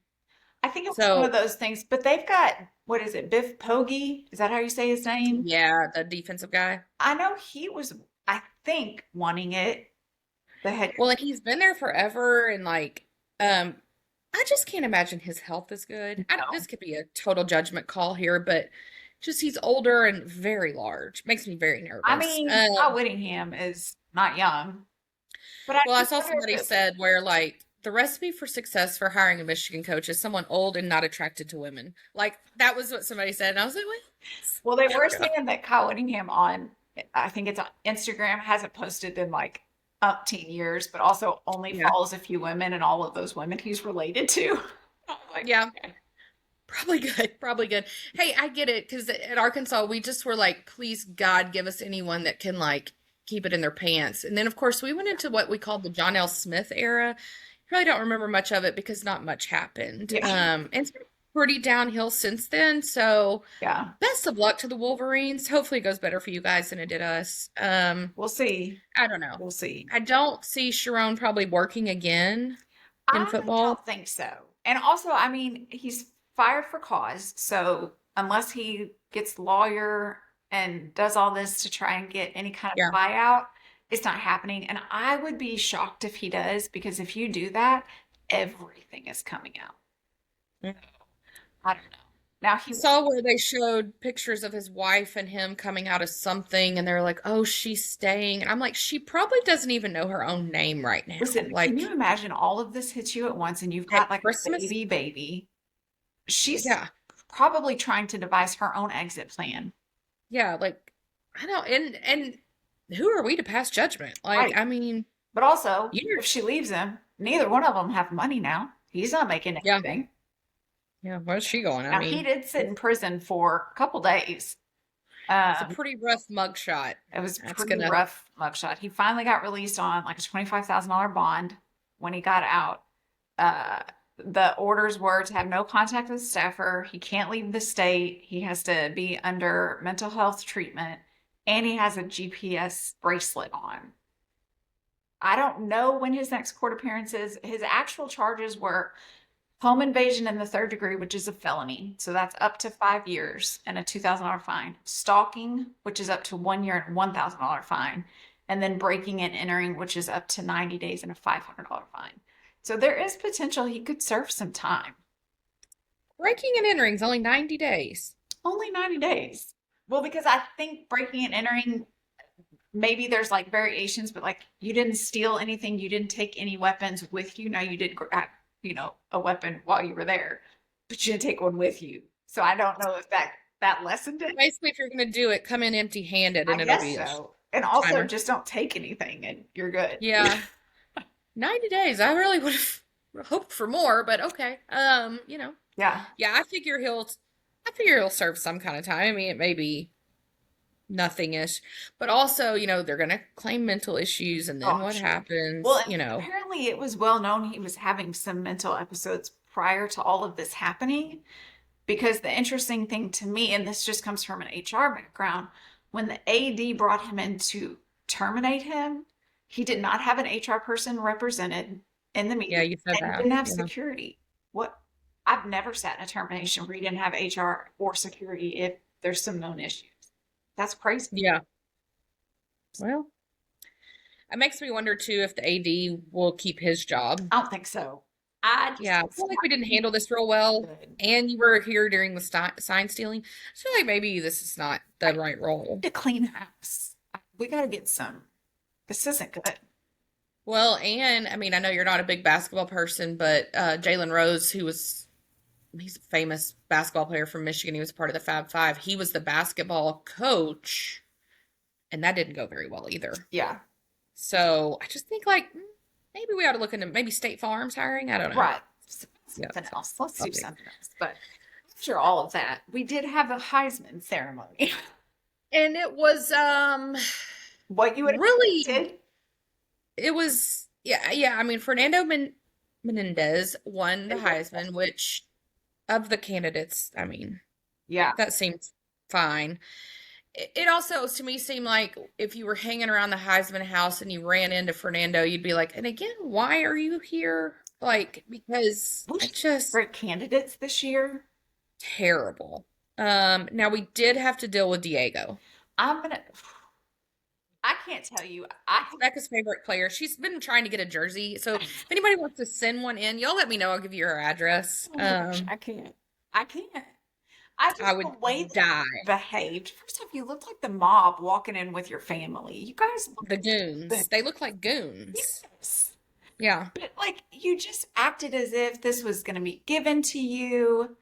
I think it was one so of those things, but they've got, what is it, Biff Poggi? Is that how you say his name? yeah, the defensive guy. I know he was, I think, wanting it. The head. Well, and he's been there forever and like I just can't imagine his health is good. I don't, No. this could be a total judgment call here, but just he's older and very large. Makes me very nervous. I mean, Kyle Whittingham is not young, but I Well, I just saw wonder somebody if said where like the recipe for success for hiring a Michigan coach is someone old and not attracted to women. Like that was what somebody said, and I was like, well, they were "What?" saying that Kyle Whittingham on, I think it's on Instagram, hasn't posted in like umpteen years, but also only Yeah, follows a few women, and all of those women he's related to. I'm like, yeah, okay. probably good, probably good. Hey, I get it because at Arkansas we just were like, please God, give us anyone that can like keep it in their pants. And then of course we went into what we called the John L. Smith era. Really don't remember much of it because not much happened. Yeah, And it's been pretty downhill since then. So yeah, best of luck to the Wolverines. Hopefully it goes better for you guys than it did us. we'll see. I don't know. We'll see. I don't see Sharon probably working again in I football. don't think so. And also, I mean, he's fired for cause. So unless he gets lawyer and does all this to try and get any kind Yeah. of buyout, it's not happening. And I would be shocked if he does, because if you do that, everything is coming out. Mm. I don't know. Now I saw where they showed pictures of his wife and him coming out of something, and they're like, "Oh, she's staying." And I'm like, she probably doesn't even know her own name right now. listen, can you Like imagine all of this hits you at once and you've at got like a Christmas, baby? She's yeah, probably trying to devise her own exit plan. yeah. Like I don't, and who are we to pass judgment? Like, Right. I mean, But also, you're, if she leaves him, neither one of them have money now. He's not making yeah, anything. yeah. Where's she going? I Now, he mean, did sit in prison for a couple days. it's a Um, pretty rough mugshot. it was a That's pretty gonna, rough mugshot. He finally got released on like a $25,000 bond when he got out. Uh, the orders were to have no contact with staffer. He can't leave the state. He has to be under mental health treatment, and he has a GPS bracelet on. I don't know when his next court appearance is. His actual charges were home invasion in the third degree, which is a felony. So that's up to 5 years and a $2,000 fine. Stalking, which is up to 1 year and $1,000 fine. And then breaking and entering, which is up to 90 days and a $500 fine. So there is potential he could serve some time. breaking and entering is only 90 days. Only 90 days. Well, because I think breaking and entering, maybe there's like variations, but like you didn't steal anything, you didn't take any weapons with you. Now you did grab, a weapon while you were there, but you didn't take one with you. So I don't know if that lessened it. Basically, if you're going to do it, come in empty-handed I and it'll guess be a so. And also timer. just don't take anything and you're good. Yeah. 90 days. I really would have hoped for more, but okay. Yeah. Yeah, I figure he'll serve some kind of time. I mean, it may be nothing-ish, but also, they're gonna claim mental issues, and Oh, then I'm what sure. Well, happens, and apparently it was well known he was having some mental episodes prior to all of this happening. Because the interesting thing to me, and this just comes from an HR background, when the AD brought him in to terminate him, he did not have an HR person represented in the Yeah, meeting you said and he that. didn't have Yeah. security. What? I've never sat in a termination where you didn't have HR or security if there's some known issues. That's crazy. Yeah. Well, it makes me wonder too if the AD will keep his job. I don't think so. I just Yeah, I think feel like we smart didn't handle people this real well, good. and you were here during the sign stealing. I feel like maybe this is not the Right. right role. To clean house. We got to get some. This isn't good. Well, and I mean, I know you're not a big basketball person, but Jalen Rose, he's a famous basketball player from Michigan. He was part of the Fab Five. He was the basketball coach, and that didn't go very well either. Yeah. So I just think like maybe we ought to look into maybe State Farm's hiring. I don't know. Right. Yeah, Something so else. Let's I'll do see. something else. But after all of that, we did have a Heisman ceremony. And it was What you would have really expected. it was yeah. I mean, Menendez won the Heisman, which of the candidates, I mean, Yeah. that seems fine. It also, to me, seemed like if you were hanging around the Heisman house and you ran into Fernando, you'd be like, and again, why are you here? Like, because We I should just great candidates this year. terrible. Now we did have to deal with Diego. I'm gonna I can't tell you. I Becca's favorite player. She's been trying to get a jersey. So if anybody wants to send one in, y'all let me know. I'll give you her address. oh my gosh, I can't. I can't. I I just would the way that die. you behaved. First off, you looked like the mob walking in with your family. You guys look The goons. They look like goons. yes. Yeah. But like you just acted as if this was going to be given to you.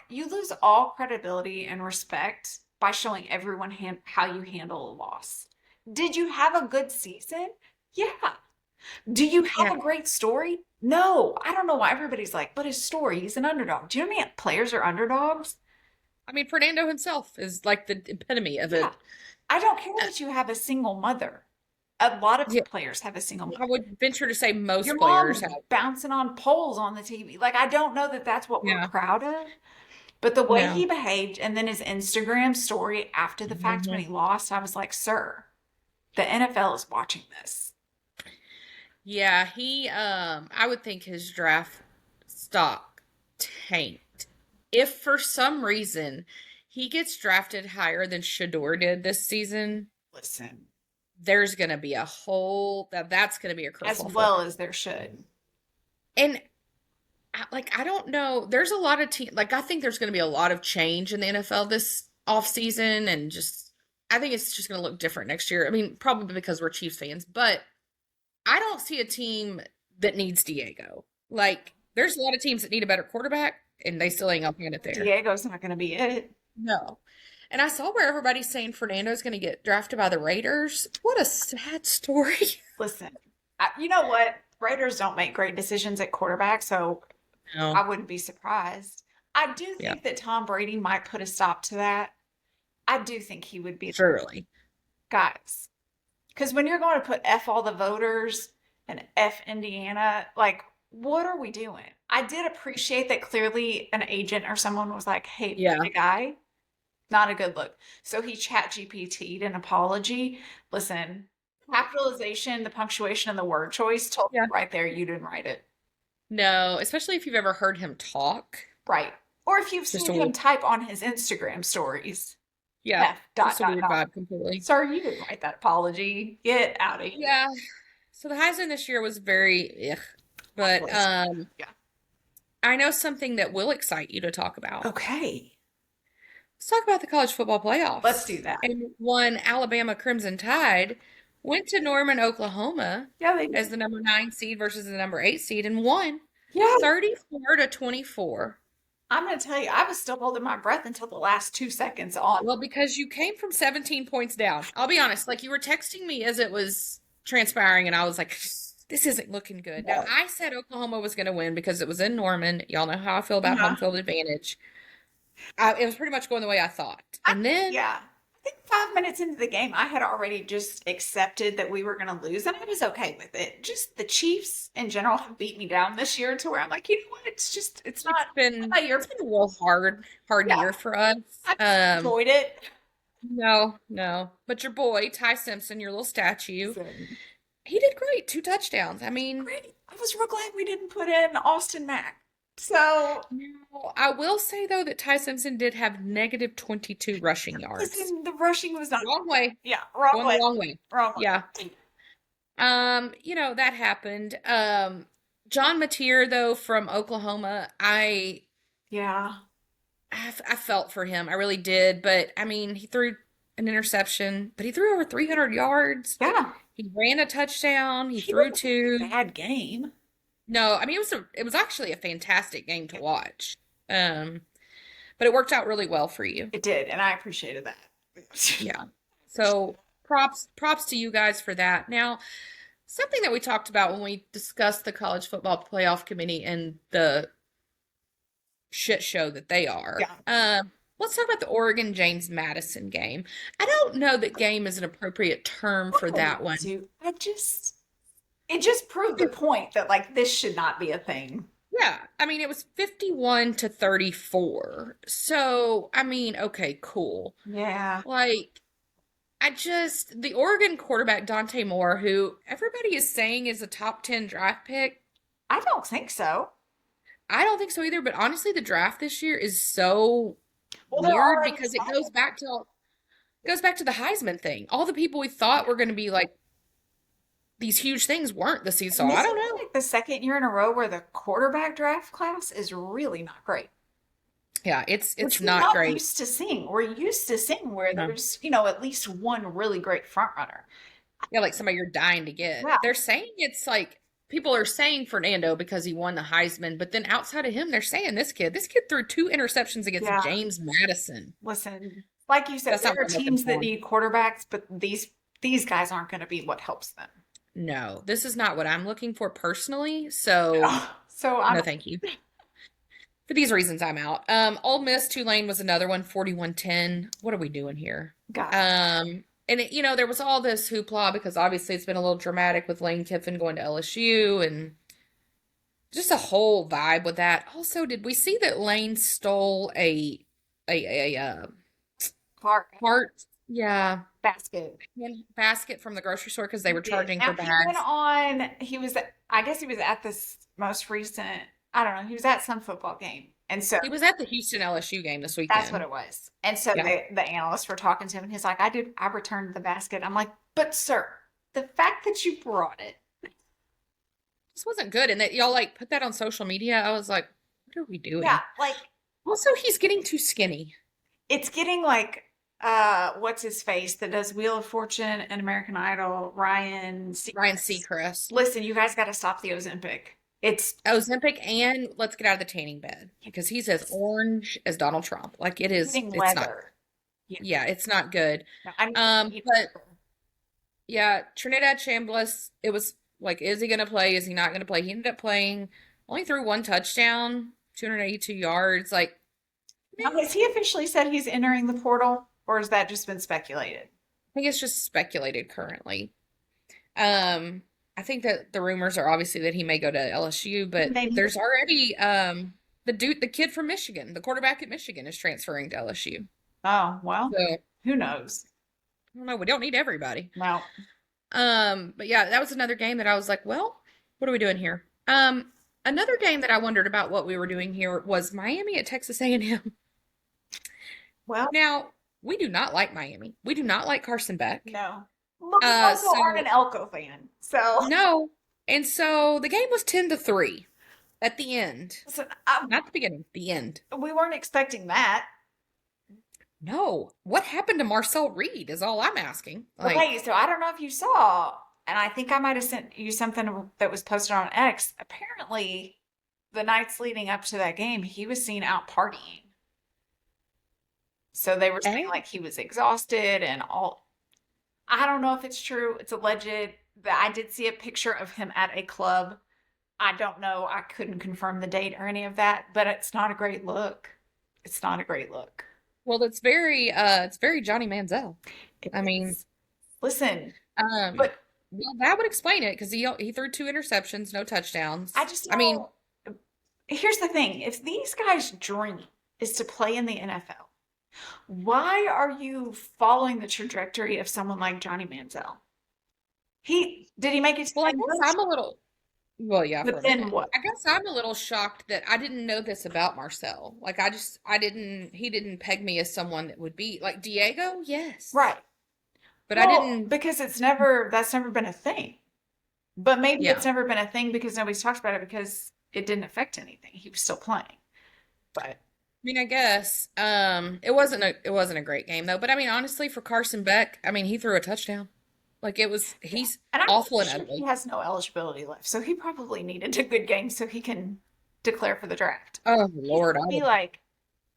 You lose all credibility and respect by showing everyone how you handle a loss. Did you have a good season? Yeah. Do you have Yeah. a great story? No. I don't know why everybody's like, but his story, he's an underdog. Do you know how many players are underdogs? I mean, Fernando himself is like the epitome of Yeah. it. I don't care that you have a single mother. A lot of Yeah. players have a single I mother. would venture to say most Your players mom's have. bouncing on poles on the TV. Like, I don't know that that's what we're Yeah. proud of. But the way No. he behaved and then his Instagram story after the fact when Mhm. he lost, I was like, sir, the NFL is watching this. Yeah, I would think his draft stock tanked. If for some reason he gets drafted higher than Shador did this season, Listen, there's gonna be that's gonna be a as kerfuffle. well as there should. And I don't know. There's a lot of I think there's gonna be a lot of change in the NFL this off season, and just I think it's just gonna look different next year. I mean, probably because we're Chiefs fans, but I don't see a team that needs Diego. Like, there's a lot of teams that need a better quarterback, and they still ain't gonna find it there. Diego's not going to be it. No. And I saw where everybody's saying Fernando's going to get drafted by the Raiders. What a sad story. Listen, you know what? Raiders don't make great decisions at quarterback, so No. I wouldn't be surprised. I do Yeah. think that Tom Brady might put a stop to that. I do think he would be Surely. guys. Because when you're going to put F all the voters and F Indiana, like, what are we doing? I did appreciate that clearly an agent or someone was like, hey, Yeah. the guy, not a good look. So he chat GPT'd an apology. Listen, capitalization, the punctuation, and the word choice told Yeah. me right there you didn't write it. No, especially if you've ever heard him talk. Right. Or if you've Just seen a him weird, type on his Instagram stories. yeah, F dot just a dot weird dot. vibe completely. Sir, you didn't write that apology. Get out of here. Yeah. So the Heisman this year was very, but Yeah. I know something that will excite you to talk about. Okay. Let's talk about the college football Let's playoffs. do that. And one Alabama Crimson Tide went to Norman, Oklahoma Yeah, they as did. the number 9 seed versus the number 8 seed and won Yeah. 34-24. I'm going to tell you, I was still holding my breath until the last 2 seconds on. Well, because you came from 17 points down. I'll be honest, like you were texting me as it was transpiring, and I was like, this isn't looking good. Now, No. I said Oklahoma was going to win because it was in Norman. Y'all know how I feel about home Uh-huh. field advantage. It was pretty much going the way I thought. And then, Yeah. I think 5 minutes into the game, I had already just accepted that we were going to lose, and I was okay with it. Just the Chiefs in general have beat me down this year to where I'm like, you know what? It's not your. it's been a real hard Yeah, year for us. I enjoyed it. No. But your boy, Ty Simpson, your little statue, he did great. 2 touchdowns. I mean, Great. I was real glad we didn't put in Austin Mack. So, no, I will say though that Ty Simpson did have negative 22 rushing yards. listen, the rushing was not. Wrong way. Yeah, wrong Going way. the wrong way. Wrong way. Yeah. That happened. John Mateer though from Oklahoma, Yeah. I felt for him. I really did, but I mean, he threw an interception, but he threw over 300 yards. Yeah. He ran a touchdown. He He threw wasn't 2. a bad game. No, I mean it was actually a fantastic game to watch. But it worked out really well for you. It did, and I appreciated that. Yeah. So props to you guys for that. Now, something that we talked about when we discussed the college football playoff committee and the shit show that they are. Yeah. Let's talk about the Oregon James Madison game. I don't know that game is an appropriate term for that one. It just proved the point that like this should not be a thing. Yeah, I mean it was 51-34. So, I mean, okay, cool. Yeah. Like the Oregon quarterback Dante Moore, who everybody is saying is a top 10 draft pick. I don't think so. I don't think so either, but honestly the draft this year is so they're weird already because it set. goes back to the Heisman thing. All the people we thought were going to be like these huge things weren't this season. So I don't know. Like the second year in a row where the quarterback draft class is really not great. Yeah, it's Which we're not great. Used to seeing. We're used to seeing where No. there's, at least one really great front runner. Yeah, like somebody you're dying to get. Yeah. They're saying it's like people are saying Fernando because he won the Heisman, but then outside of him, they're saying this kid threw 2 interceptions against Yeah. James Madison. Listen, like you said, That's not there are what I'm teams that looking need quarterbacks, but these guys aren't going to be what helps them. No, this is not what I'm looking for personally. So, So I'm no, thank you. For these reasons, I'm out. Ole Miss Tulane was another one, 41-10. What are we doing here? God. And there was all this hoopla because obviously it's been a little dramatic with Lane Kiffin going to LSU and just a whole vibe with that. Also, did we see that Lane stole a Clark heart? Yeah, basket. basket from the grocery store because they were charging Now, for bags. I guess he was at this most recent, I don't know, he was at some football game. And so He was at the Houston LSU game this weekend. that's what it was. And so Yeah. the analysts were talking to him and he's like, I returned the basket. I'm like, but sir, the fact that you brought it. This wasn't good, and that y'all like put that on social media. I was like, what are we doing? Yeah, like Also, he's getting too skinny. it's getting like what's his face that does Wheel of Fortune and American Idol, Ryan Seacrest. Listen, you guys got to stop the Ozempic. It's Ozempic, and let's get out of the tanning bed because he's as orange as Donald Trump. Like it is. getting It's not. leather. Yeah, it's not good. No, I mean, But yeah, Trinidad Chambliss. It was like, is he gonna play? Is he not gonna play? He ended up playing. Only threw 1 touchdown, 282 yards. Like, now, has he officially said he's entering the portal, or has that just been speculated? I think it's just speculated currently. I think that the rumors are obviously that he may go to LSU, but there's already the kid from Michigan, the quarterback at Michigan, is transferring to LSU. Oh, well, So who knows? I don't know. We don't need everybody. No. But yeah, that was another game that I was like, well, what are we doing here? Another game that I wondered about what we were doing here was Miami at Texas A&M. Well, Now, we do not like Miami. We do not like Carson Beck. no. Look, you also so- aren't an Elko fan, so No. And so the game was 10-3 at the end. listen, Not the beginning, the end. we weren't expecting that. No. What happened to Marcel Reed is all I'm asking. Like, Okay, so I don't know if you saw, and I think I might have sent you something that was posted on X. Apparently, the nights leading up to that game, he was seen out partying. So they were saying eh? like he was exhausted and all. I don't know if it's true. It's alleged that I did see a picture of him at a club. I don't know. I couldn't confirm the date or any of that, but it's not a great look. It's not a great look. Well, it's very Johnny Manziel. It I mean, is. Listen, um, but well, that would explain it because he threw two interceptions, no I touchdowns. just I mean, don't. Here's the thing: if these guys' dream is to play in the NFL, why are you following the trajectory of someone like Johnny Manziel? He did he make it to well, I the guess coach? I'm a little, well, yeah, for But a then minute. what? I guess I'm a little shocked that I didn't know this about Marcel. Like, he didn't peg me as someone that would be like Diego, yes, Right. but I Well, didn't, because that's never been a thing. But maybe yeah. it's never been a thing because nobody's talked about it because it didn't affect anything. He was still playing. But I mean, I guess it wasn't a great game though. But I mean, honestly, for Carson Beck, I mean, he threw a touchdown. Like yeah. he's And I'm awful pretty and sure he ugly. has no eligibility left. So he probably needed a good game so he can declare for the draft. Oh He's Lord, gonna I be would like,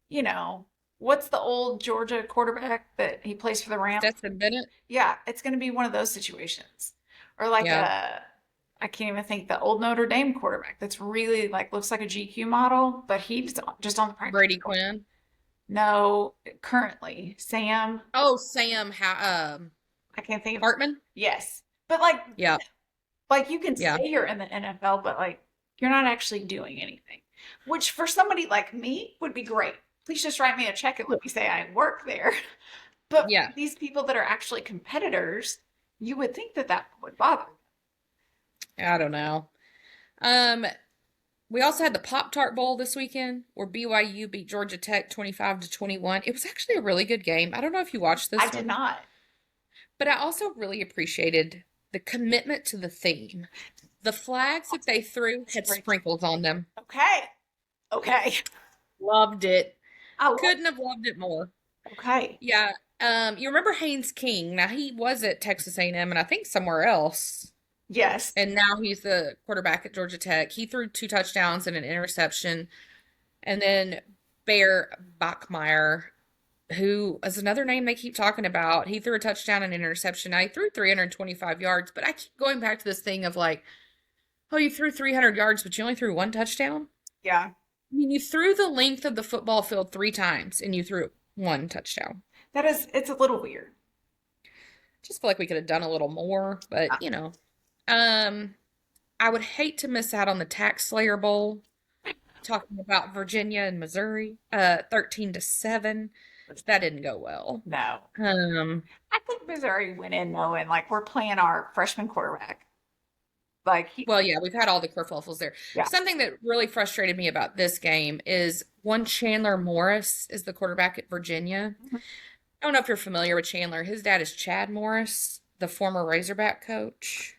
you know, what's the old Georgia quarterback that he plays for the Rams? Stetson Bennett. Yeah, it's gonna be one of those situations. Or like Yeah, I can't even think the old Notre Dame quarterback that's really like looks like a GQ model, but he's just on the practice Brady field. Quinn. No, currently Sam. Oh, I can't think of. Hartman. Yes, but like Yeah, you can yeah. say you're in the NFL, but like you're not actually doing anything. Which for somebody like me would be great. Please just write me a check and let me say I work there. But Yeah, these people that are actually competitors, you would think that that would bother them. I don't know. Um, we also had the Pop Tart Bowl this weekend where BYU beat Georgia Tech 25-21. It was actually a really good game. I don't know if you watched I this did one, not. but I also really appreciated the commitment to the theme. The flags that they threw had sprinkles on them. Okay. Okay. Loved it. I love. Couldn't have loved it more. Okay. Yeah. You remember Haynes King? Now he was at Texas A&M and I think somewhere else. Yes. And now he's the quarterback at Georgia Tech. He threw two touchdowns and an interception. And then Bear Bachmeyer, who is another name they keep talking about, he threw a touchdown and an interception. Now he threw 325 yards, but I keep going back to this thing of like, oh, you threw 300 yards, but you only threw one touchdown? Yeah. I mean, you threw the length of the football field three times and you threw one touchdown. That is, it's a little weird. Just feel like we could have done a little more, but Uh, um, I would hate to miss out on the Tax Slayer Bowl, talking about Virginia and Missouri, 13-7. That didn't go well. No. Um, I think Missouri went in knowing like we're playing our freshman quarterback. Like he, well, yeah, we've had all the kerfuffles there. yeah. Something that really frustrated me about this game is one Chandler Morris is the quarterback at Virginia. Mhm. I don't know if you're familiar with Chandler. His dad is Chad Morris, the former Razorback coach.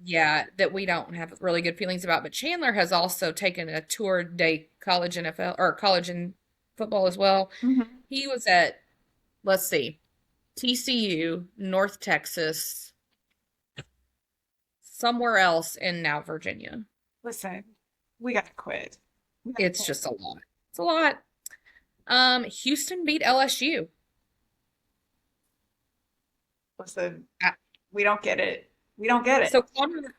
Yeah, that we don't have really good feelings about. But Chandler has also taken a tour day college NFL or college in football as well. Mhm. He was at, let's see, TCU, North Texas, somewhere else, and now Virginia. Listen, we got to quit. We gotta It's quit. just a lot. It's a lot. Houston beat LSU. Listen, Uh, we don't get it. We don't get it. So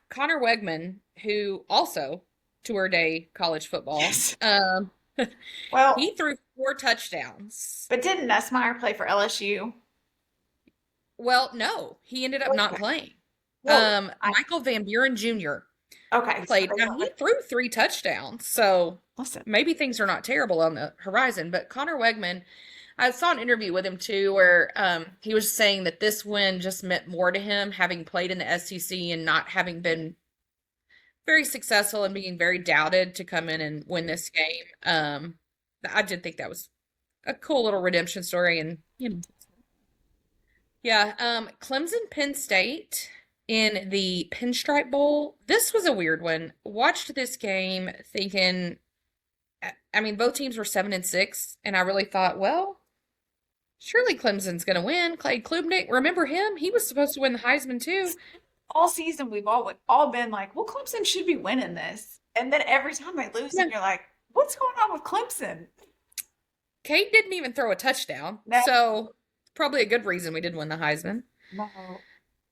Connor Wegman, who also tour day college football, Yes. he Well, threw four touchdowns. but didn't Nussmeier play for LSU? Well, no, he ended up not Okay. playing. Well, Michael Van Buren Jr. okay. So played. they Now were he like, threw three touchdowns, so listen, maybe things are not terrible on the horizon. But Connor Wegman, I saw an interview with him too, where he was saying that this win just meant more to him, having played in the SEC and not having been very successful and being very doubted to come in and win this game. I did think that was a cool little redemption story, and yeah. Clemson Penn State in the Pinstripe Bowl. This was a weird one. Watched this game thinking, I mean, both teams were 7-6, and I really thought, well, Surely Clemson's going to win. Clay Klubnik, remember him? He was supposed to win the Heisman too. All season, we've all been like, well, Clemson should be winning this. And then every time they lose, Yeah. and you're like, what's going on with Clemson? Cade didn't even throw a touchdown. No. So probably a good reason we did win the Heisman. No.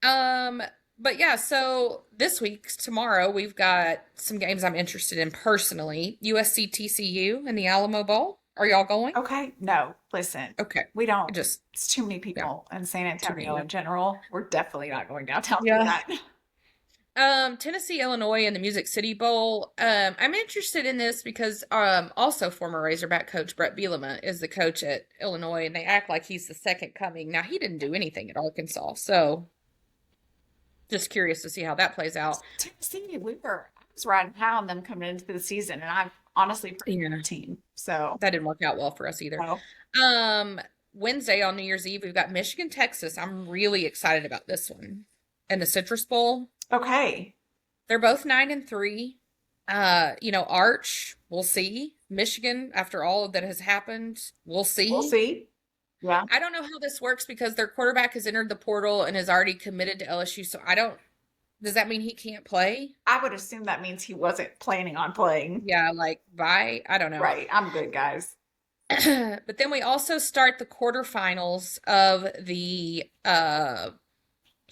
Um, but yeah, so this week, tomorrow, we've got some games I'm interested in personally. USC TCU and the Alamo Bowl. Are y'all going? Okay. No, listen, Okay. we don't. Just, It's too many yeah, people in San too many. Antonio in general. We're definitely not going downtown for Yeah. that. Tennessee, Illinois, and the Music City Bowl. I'm interested in this because also former Razorback coach Brett Bielema is the coach at Illinois, and they act like he's the second coming. Now he didn't do anything at Arkansas, so just curious to see how that plays out. Tennessee, I was riding high on them coming into the season, and I'm honestly pretty Yeah. good team. So, That didn't work out well for us either. no. Wednesday on New Year's Eve, we've got Michigan, Texas. I'm really excited about this one. And the Citrus Bowl. Okay. They're both 9-3. Arch, we'll see. Michigan, after all that has happened, we'll see. We'll see. Yeah. I don't know how this works because their quarterback has entered the portal and is already committed to LSU. So does that mean he can't play? I would assume that means he wasn't planning on playing. Yeah, like, bye. I don't know. Right. I'm good, guys. But then we also start the quarterfinals of the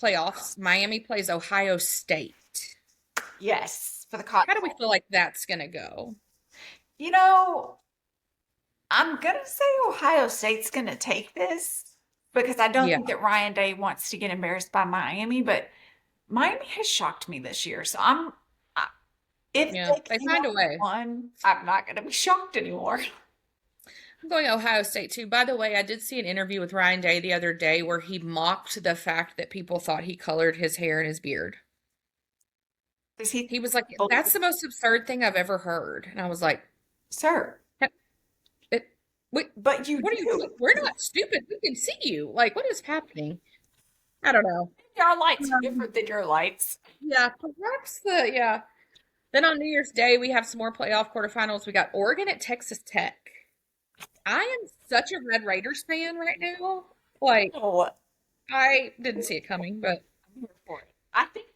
playoffs. Miami plays Ohio State. Yes. For the Cotton How do we Bowl. feel like that's going to go? You know, I'm going to say Ohio State's going to take this because I don't Yeah. think that Ryan Day wants to get embarrassed by Miami, but Miami has shocked me this year. So if Yeah, they came find a out way. and won, I'm not going to be shocked anymore. I'm going Ohio State too. By the way, I did see an interview with Ryan Day the other day where he mocked the fact that people thought he colored his hair and his beard. Is he, He was like, that's the most absurd thing I've ever heard. And I was like, sir? wait, But you what are you do. doing? We're not stupid. We can see you. Like, what is happening? I don't know. Our lights are different than your lights. Yeah, perhaps yeah. Then on New Year's Day, we have some more playoff quarterfinals. We got Oregon at Texas Tech. I am such a Red Raiders fan right now. Like, Oh, I didn't see it coming, but I'm here for it. I think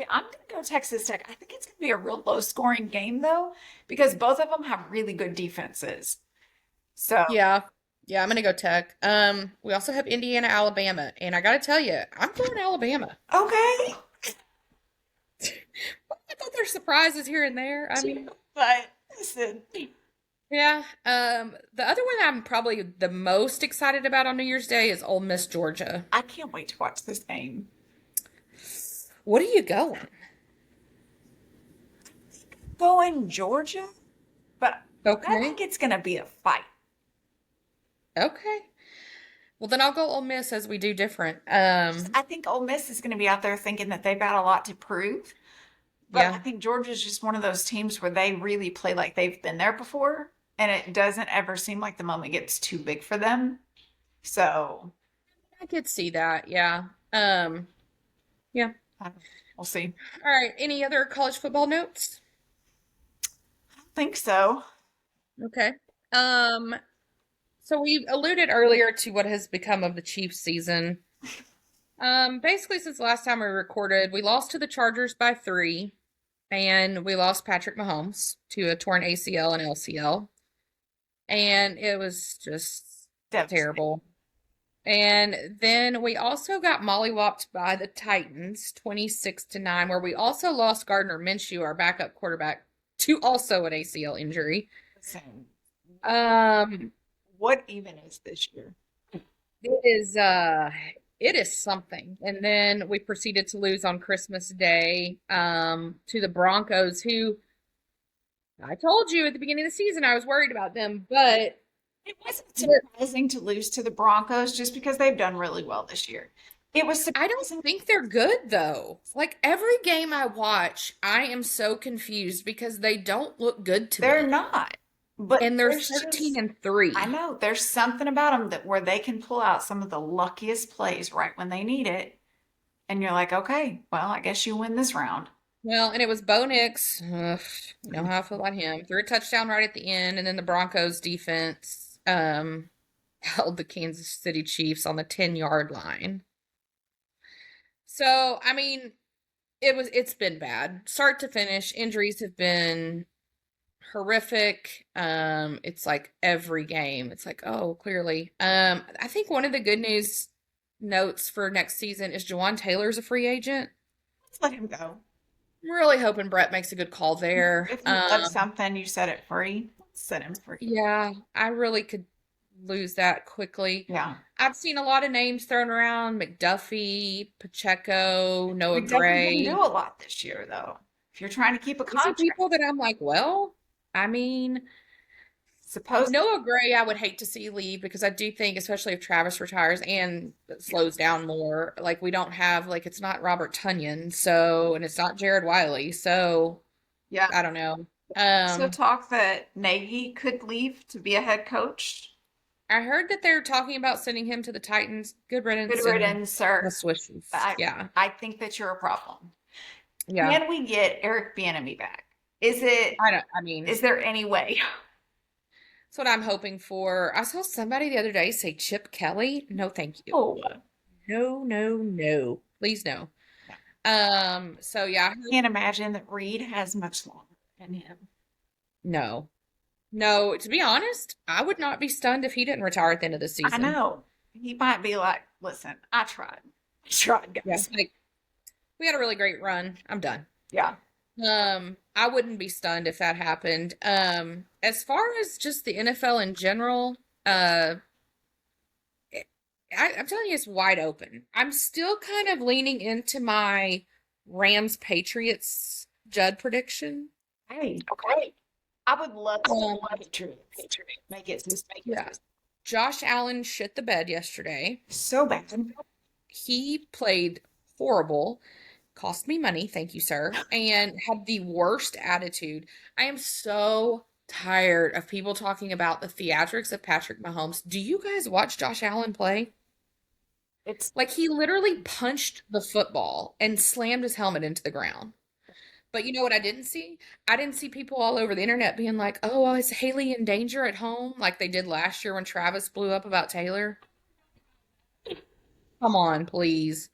I'm going to go Texas Tech. I think it's going to be a real low scoring game, though, because both of them have really good defenses. So, yeah. Yeah, I'm gonna go Tech. We also have Indiana, Alabama, and I gotta tell you, I'm going Alabama. okay. I thought there's surprises here and there. I mean, But listen, yeah. The other one I'm probably the most excited about on New Year's Day is Ole Miss, Georgia. I can't wait to watch this game. What are you going? Going Georgia, but I Okay. think it's going to be a fight. Okay. Well, then I'll go Ole Miss as we do different. I think Ole Miss is going to be out there thinking that they've got a lot to prove. But I Yeah. think Georgia's just one of those teams where they really play like they've been there before, and it doesn't ever seem like the moment gets too big for them. So, I could see that. Yeah. Yeah. we'll see. All right. Any other college football notes? I don't think so. Okay. So we alluded earlier to what has become of the Chiefs season. Basically since the last time we recorded, we lost to the Chargers by 3, and we lost Patrick Mahomes to a torn ACL and LCL. And it was just Devastating. terrible. And then we also got mollywopped by the Titans 26-9, where we also lost Gardner Minshew, our backup quarterback, to also an ACL injury. Listen, Um, what even is this year? it is something. And then we proceeded to lose on Christmas Day to the Broncos, who I told you at the beginning of the season I was worried about them, but It wasn't surprising to lose to the Broncos just because they've done really well this year. It was I don't surprising. think they're good though. Like every game I watch, I am so confused because they don't look good to They're me. not. But And they're there's 13-3. I know there's something about them that where they can pull out some of the luckiest plays right when they need it, and you're like, okay, well, I guess you win this round. Well, and it was Bo Nix. Ugh, you know how I feel about him. Threw a touchdown right at the end, and then the Broncos defense held the Kansas City Chiefs on the 10-yard line. So, I mean, it's been bad. Start to finish, injuries have been horrific. It's like every game. It's like, oh, clearly. I think one of the good news notes for next season is Jawan Taylor's a free agent. Let's let him go. I'm really hoping Brett makes a good call there. If you love something, you set it free. Set him free. Yeah, I really could lose that quickly. Yeah. I've seen a lot of names thrown around: McDuffie, Pacheco, Noah We definitely Gray. didn't do a lot this year, though. If you're trying to keep a These are contract, people that I'm like, well, I mean, suppose. Noah Gray, I would hate to see leave because I do think, especially if Travis retires and slows down more, like we don't have, like, it's not Robert Tunyon, so, and it's not Jared Wiley, so Yeah. I don't know. So talk that Nagy could leave to be a head coach. I heard that they're talking about sending him to the Titans. Good riddance. Good riddance, sir. Best wishes. Yeah. I think that you're a problem. Yeah. Can we get Eric Bieniemy back? Is there any way? That's what I'm hoping for. I saw somebody the other day say Chip Kelly. No, thank you. Oh. No, no, no. Please no. So yeah. I can't imagine that Reed has much longer than him. No. No, to be honest, I would not be stunned if he didn't retire at the end of the season. I know. He might be like, listen, I tried. I tried, guys. Yeah, like, we had a really great run. I'm done. Yeah. I wouldn't be stunned if that happened. As far as just the NFL in general, I'm telling you, it's wide open. I'm still kind of leaning into my Rams Patriots Judd prediction. Hey, okay. I would love to make it. Yeah. Josh Allen shit the bed yesterday. So bad. He played horrible. Cost me money, thank you, sir, and had the worst attitude. I am so tired of people talking about the theatrics of Patrick Mahomes. Do you guys watch Josh Allen play? It's like he literally punched the football and slammed his helmet into the ground. But you know what I didn't see? I didn't see people all over the internet being like, oh, is Haley in danger at home? Like they did last year when Travis blew up about Taylor. Come on, please.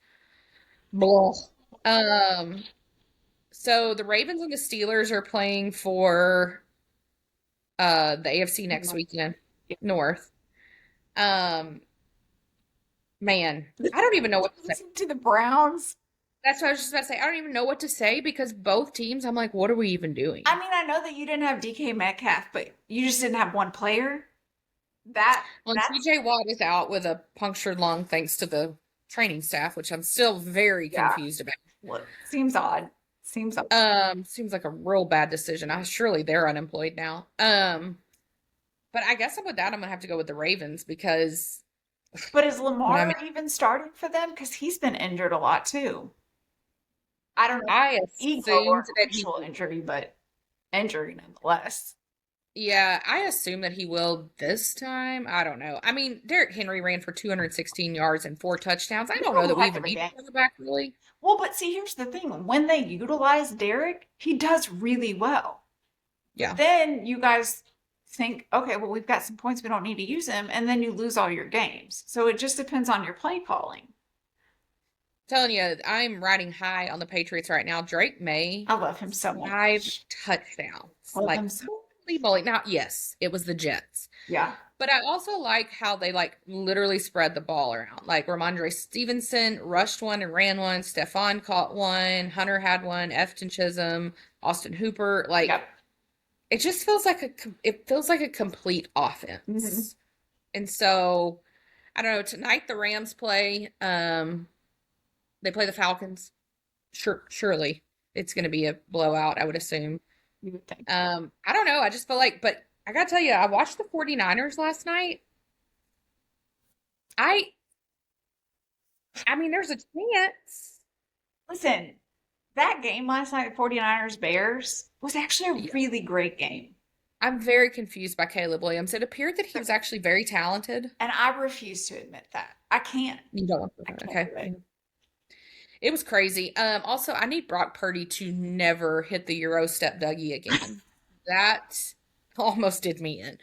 Blah. So the Ravens and the Steelers are playing for the AFC next weekend, North. Man, I don't even know what to say. To the Browns. That's what I was just about to say. I don't even know what to say because both teams, I'm like, what are we even doing? I mean, I know that you didn't have DK Metcalf, but you just didn't have one player. TJ Watt is out with a punctured lung thanks to the training staff, which I'm still very confused about. Well, seems odd. Seems like a real bad decision. Surely they're unemployed now. But I guess with that, I'm gonna have to go with the Ravens because. But is Lamar even starting for them? Because he's been injured a lot too. I don't know. I assumed that he injury, but injury nonetheless. Yeah, I assume that he will this time. I don't know. I mean, Derrick Henry ran for 216 yards and 4 touchdowns. I don't know that we even need to go back, really. Well, but see, here's the thing. When they utilize Derrick, he does really well. Yeah. But then you guys think, okay, well, we've got some points. We don't need to use him. And then you lose all your games. So it just depends on your play calling. Telling you, I'm riding high on the Patriots right now. Drake May. I love him so much. 5 touchdowns. Love him so bully. Now, yes, it was the Jets. Yeah. But I also like how they literally spread the ball around. Like Ramondre Stevenson rushed one and ran one. Stephon caught one. Hunter had one. Efton Chisholm, Austin Hooper. It just feels like a complete offense. Mm-hmm. And so I don't know. Tonight the Rams play. They play the Falcons. Surely it's going to be a blowout, I would assume. You would think. I don't know. I just feel like, but I got to tell you, I watched the 49ers last night. I mean, there's a chance. Listen, that game last night, 49ers Bears, was actually a really great game. I'm very confused by Caleb Williams. It appeared that he was actually very talented. And I refuse to admit that. I can't. You don't want to. Okay. It was crazy. Also, I need Brock Purdy to never hit the Euro step Dougie again. That almost did me in.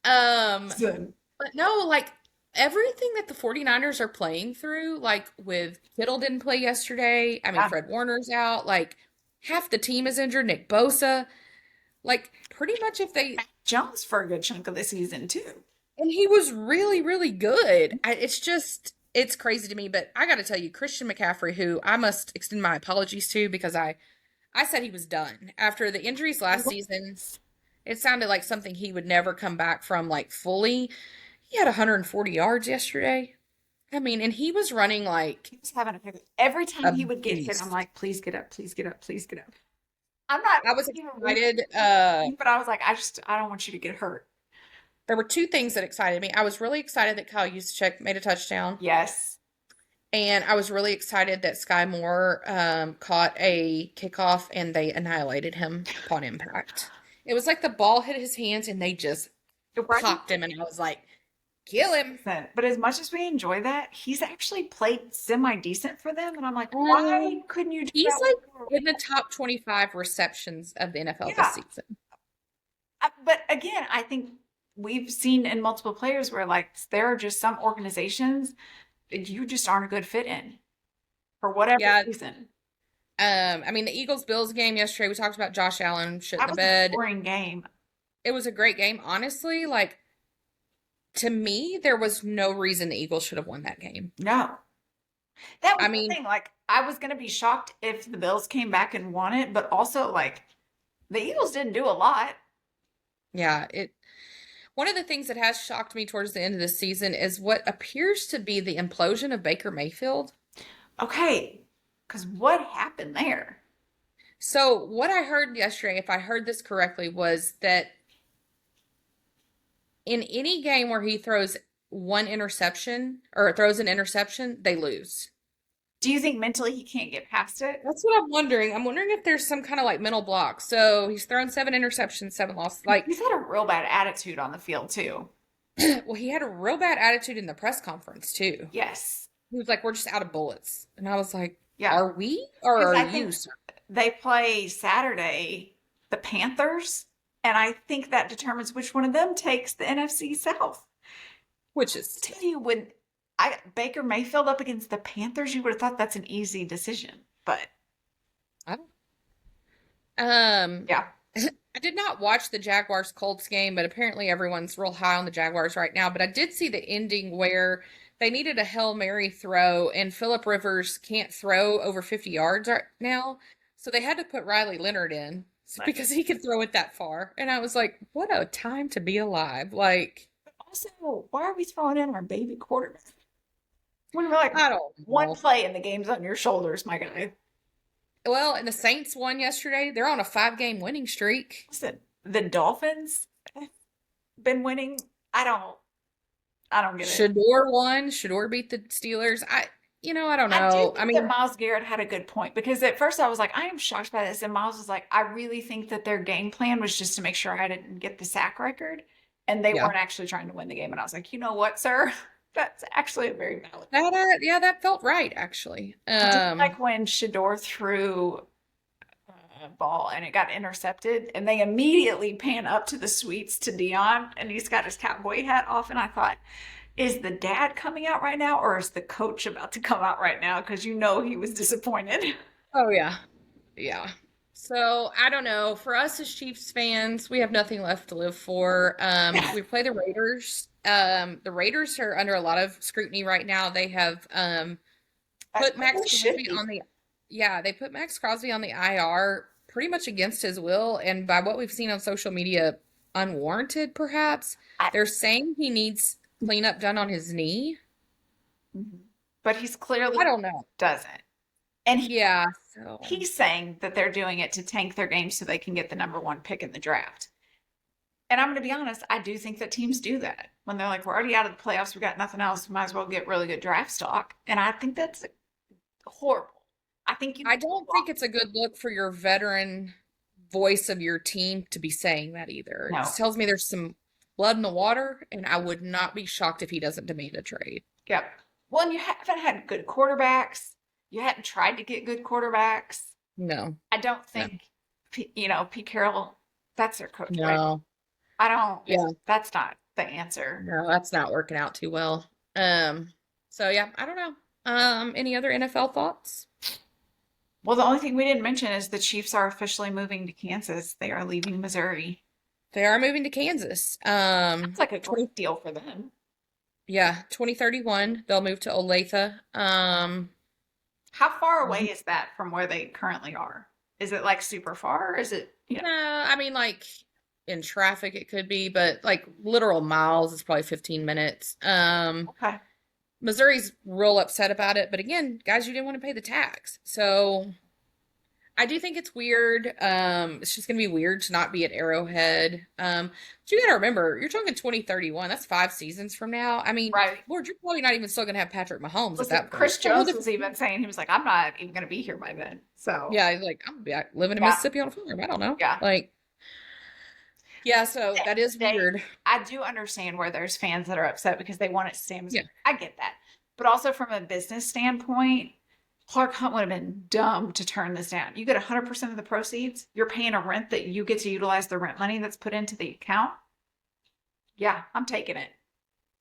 But no, everything that the 49ers are playing through, like with Kittle didn't play yesterday. I mean, Yeah. Fred Warner's out. Like half the team is injured. Nick Bosa. Like pretty much if they Jones for a good chunk of the season too. and he was really, really good. It's just it's crazy to me. But I got to tell you, Christian McCaffrey, who I must extend my apologies to because I said he was done after the injuries last season. It sounded like something he would never come back from like fully. He had 140 yards yesterday. I mean, and he was running like He was having a pick. Every a time he would get hit, I'm beast. like, please get up, please get up, please get up. I'm not I was even rooting excited. for him, but I was like, I don't want you to get hurt. There were two things that excited me. I was really excited that Kyle Juszczyk made a touchdown, Yes. and I was really excited that Sky Moore caught a kickoff and they annihilated him upon impact. It was like the ball hit his hands and they just Right. popped him, and I was like, kill him. But as much as we enjoy that, he's actually played semi decent for them. And I'm like, why couldn't you do He's that like before? in the top 25 receptions of the NFL this Yeah. season. But again, I think we've seen in multiple players where like there are just some organizations that you just aren't a good fit in for whatever Yeah. reason. I mean, the Eagles-Bills game yesterday, we talked about Josh Allen shit in That the was a bed. boring game. It was a great game. Honestly, like, to me, there was no reason the Eagles should have won that game. No. That was I the mean, thing. Like, I was going to be shocked if the Bills came back and won it, but also, like, the Eagles didn't do a lot. yeah, one of the things that has shocked me towards the end of the season is what appears to be the implosion of Baker Mayfield. Okay. Because what happened there? So, what I heard yesterday, if I heard this correctly, was that in any game where he throws one interception or throws an interception, they lose. Do you think mentally he can't get past it? That's what I'm wondering. I'm wondering if there's some kind of like mental block. So he's thrown 7 interceptions, 7 losses. Like, He's had a real bad attitude on the field, too. well, he had a real bad attitude in the press conference too. Yes. He was like, "We're just out of bullets," and I was like, Yeah. "Are we or Because are I you, think sir?" they play Saturday, the Panthers, and I think that determines which one of them takes the NFC South. Which is Tell you when I Baker Mayfield up against the Panthers, you would have thought that's an easy decision. But I don't. yeah. I did not watch the Jaguars Colts game, but apparently everyone's real high on the Jaguars right now. But I did see the ending where they needed a Hail Mary throw, and Phillip Rivers can't throw over 50 yards right now. So they had to put Riley Leonard in because he could throw it that far. And I was like, what a time to be alive. Like, Also, why are we throwing in our baby quarterback? When we're like I don't one know. play and the game's on your shoulders, my guy. Well, and the Saints won yesterday. They're on a 5-game winning streak. Listen, the Dolphins have been winning. I don't get it. Shador won. Shador beat the Steelers. I don't I do know. think I that mean, Myles Garrett had a good point because at first I was like, I am shocked by this. And Myles was like, I really think that their game plan was just to make sure I didn't get the sack record. And they yeah. weren't actually trying to win the game. And I was like, you know what, sir? That's actually a very valid. Yeah, that felt right, actually. I did like when Shador threw a ball and it got intercepted, and they immediately pan up to the suites to Dion, and he's got his cowboy hat off. And I thought, is the dad coming out right now, or is the coach about to come out right now? Because he was disappointed. Oh, yeah. Yeah. So, I don't know. For us as Chiefs fans, we have nothing left to live for. We play the Raiders. The Raiders are under a lot of scrutiny right now. They have put Max Crosby on the they put Max Crosby on the IR pretty much against his will, and by what we've seen on social media, unwarranted perhaps. They're saying he needs cleanup done on his knee. But he's clearly I don't know. doesn't. And he's saying that they're doing it to tank their game so they can get the #1 pick in the draft. And I'm going to be honest, I do think that teams do that. When they're like, we're already out of the playoffs, we got nothing else, we might as well get really good draft stock. And I think that's horrible. I don't think it's a good look for your veteran voice of your team to be saying that either. No. It just tells me there's some blood in the water, and I would not be shocked if he doesn't demand a trade. Yep. Well, and you haven't had good quarterbacks. You hadn't tried to get good quarterbacks. No. I don't think, Pete Carroll, that's their coach. No. Right? I don't. Yeah. That's not the answer. No, that's not working out too well. Um, so yeah, I don't know. Any other NFL thoughts? Well, the only thing we didn't mention is the Chiefs are officially moving to Kansas. They are leaving Missouri. They are moving to Kansas. That's like a 20, great deal for them. yeah, 2031, they'll move to Olathe. How far away is that from where they currently are? Is it like super far or is it, No, I mean like in traffic it could be, but like literal miles is probably 15 minutes. okay. Missouri's real upset about it, but again, guys, you didn't want to pay the tax. So I do think it's weird. It's just gonna be weird to not be at Arrowhead. But you gotta remember, you're talking 2031. That's 5 seasons from now. I mean, Right. Lord, you're probably not even still gonna have Patrick Mahomes at Listen, that point. Chris Jones was even saying, he was like, I'm not even going to be here by then. So, Yeah, he's like, I'm gonna be living in yeah, Mississippi on a farm. I don't know. yeah. Like, yeah, so that is They, weird. I do understand where there's fans that are upset because they want it to stay in Yeah. Missouri. I get that. But also from a business standpoint, Clark Hunt would have been dumb to turn this down. You get 100% of the proceeds. You're paying a rent that you get to utilize the rent money that's put into the account. Yeah, I'm taking it.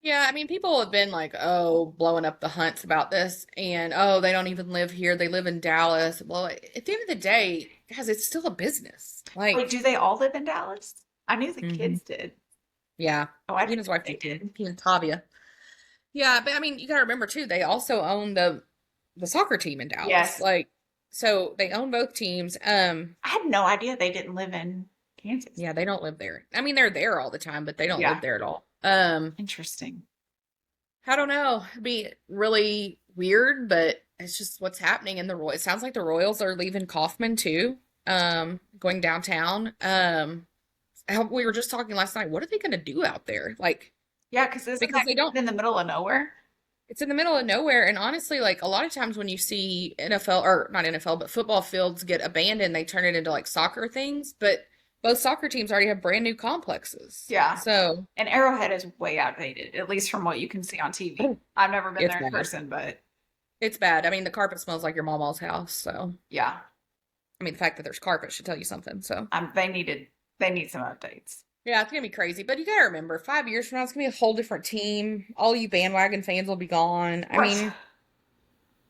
Yeah, I mean, people have been like, oh, blowing up the hunts about this, and oh, they don't even live here. They live in Dallas. Well, at the end of the day, guys, it's still a business. Wait, Like, do they all live in Dallas? I knew the hmm kids did. yeah, Oh, I he and didn't his think wife they do too. did. He and Tavia. Yeah, but I mean, you gotta remember too, they also own the soccer team in Dallas. Yes. Like, so they own both teams. I had no idea they didn't live in Kansas. Yeah, they don't live there. I mean, they're there all the time, but they don't live Yeah. there at all. Interesting. I don't know. It'd be really weird, but it's just what's happening in the Royals. It sounds like the Royals are leaving Kaufman too, going downtown. We were just talking last night. What are they going to do out there? Like, Yeah, because isn't because that they don't, in the middle of nowhere? it's in the middle of nowhere. And honestly, like a lot of times when you see NFL or not NFL, but football fields get abandoned, they turn it into like soccer things. But both soccer teams already have brand new complexes. Yeah. So And Arrowhead is way outdated, at least from what you can see on TV. oh, I've never been it's there in bad. person, but It's bad. I mean, the carpet smells like your mama's house. So, yeah, I mean, the fact that there's carpet should tell you something. So, they need some updates. yeah, it's gonna be crazy. But you gotta remember, 5 years from now, it's gonna be a whole different team. All you bandwagon fans will be gone. I Right. mean,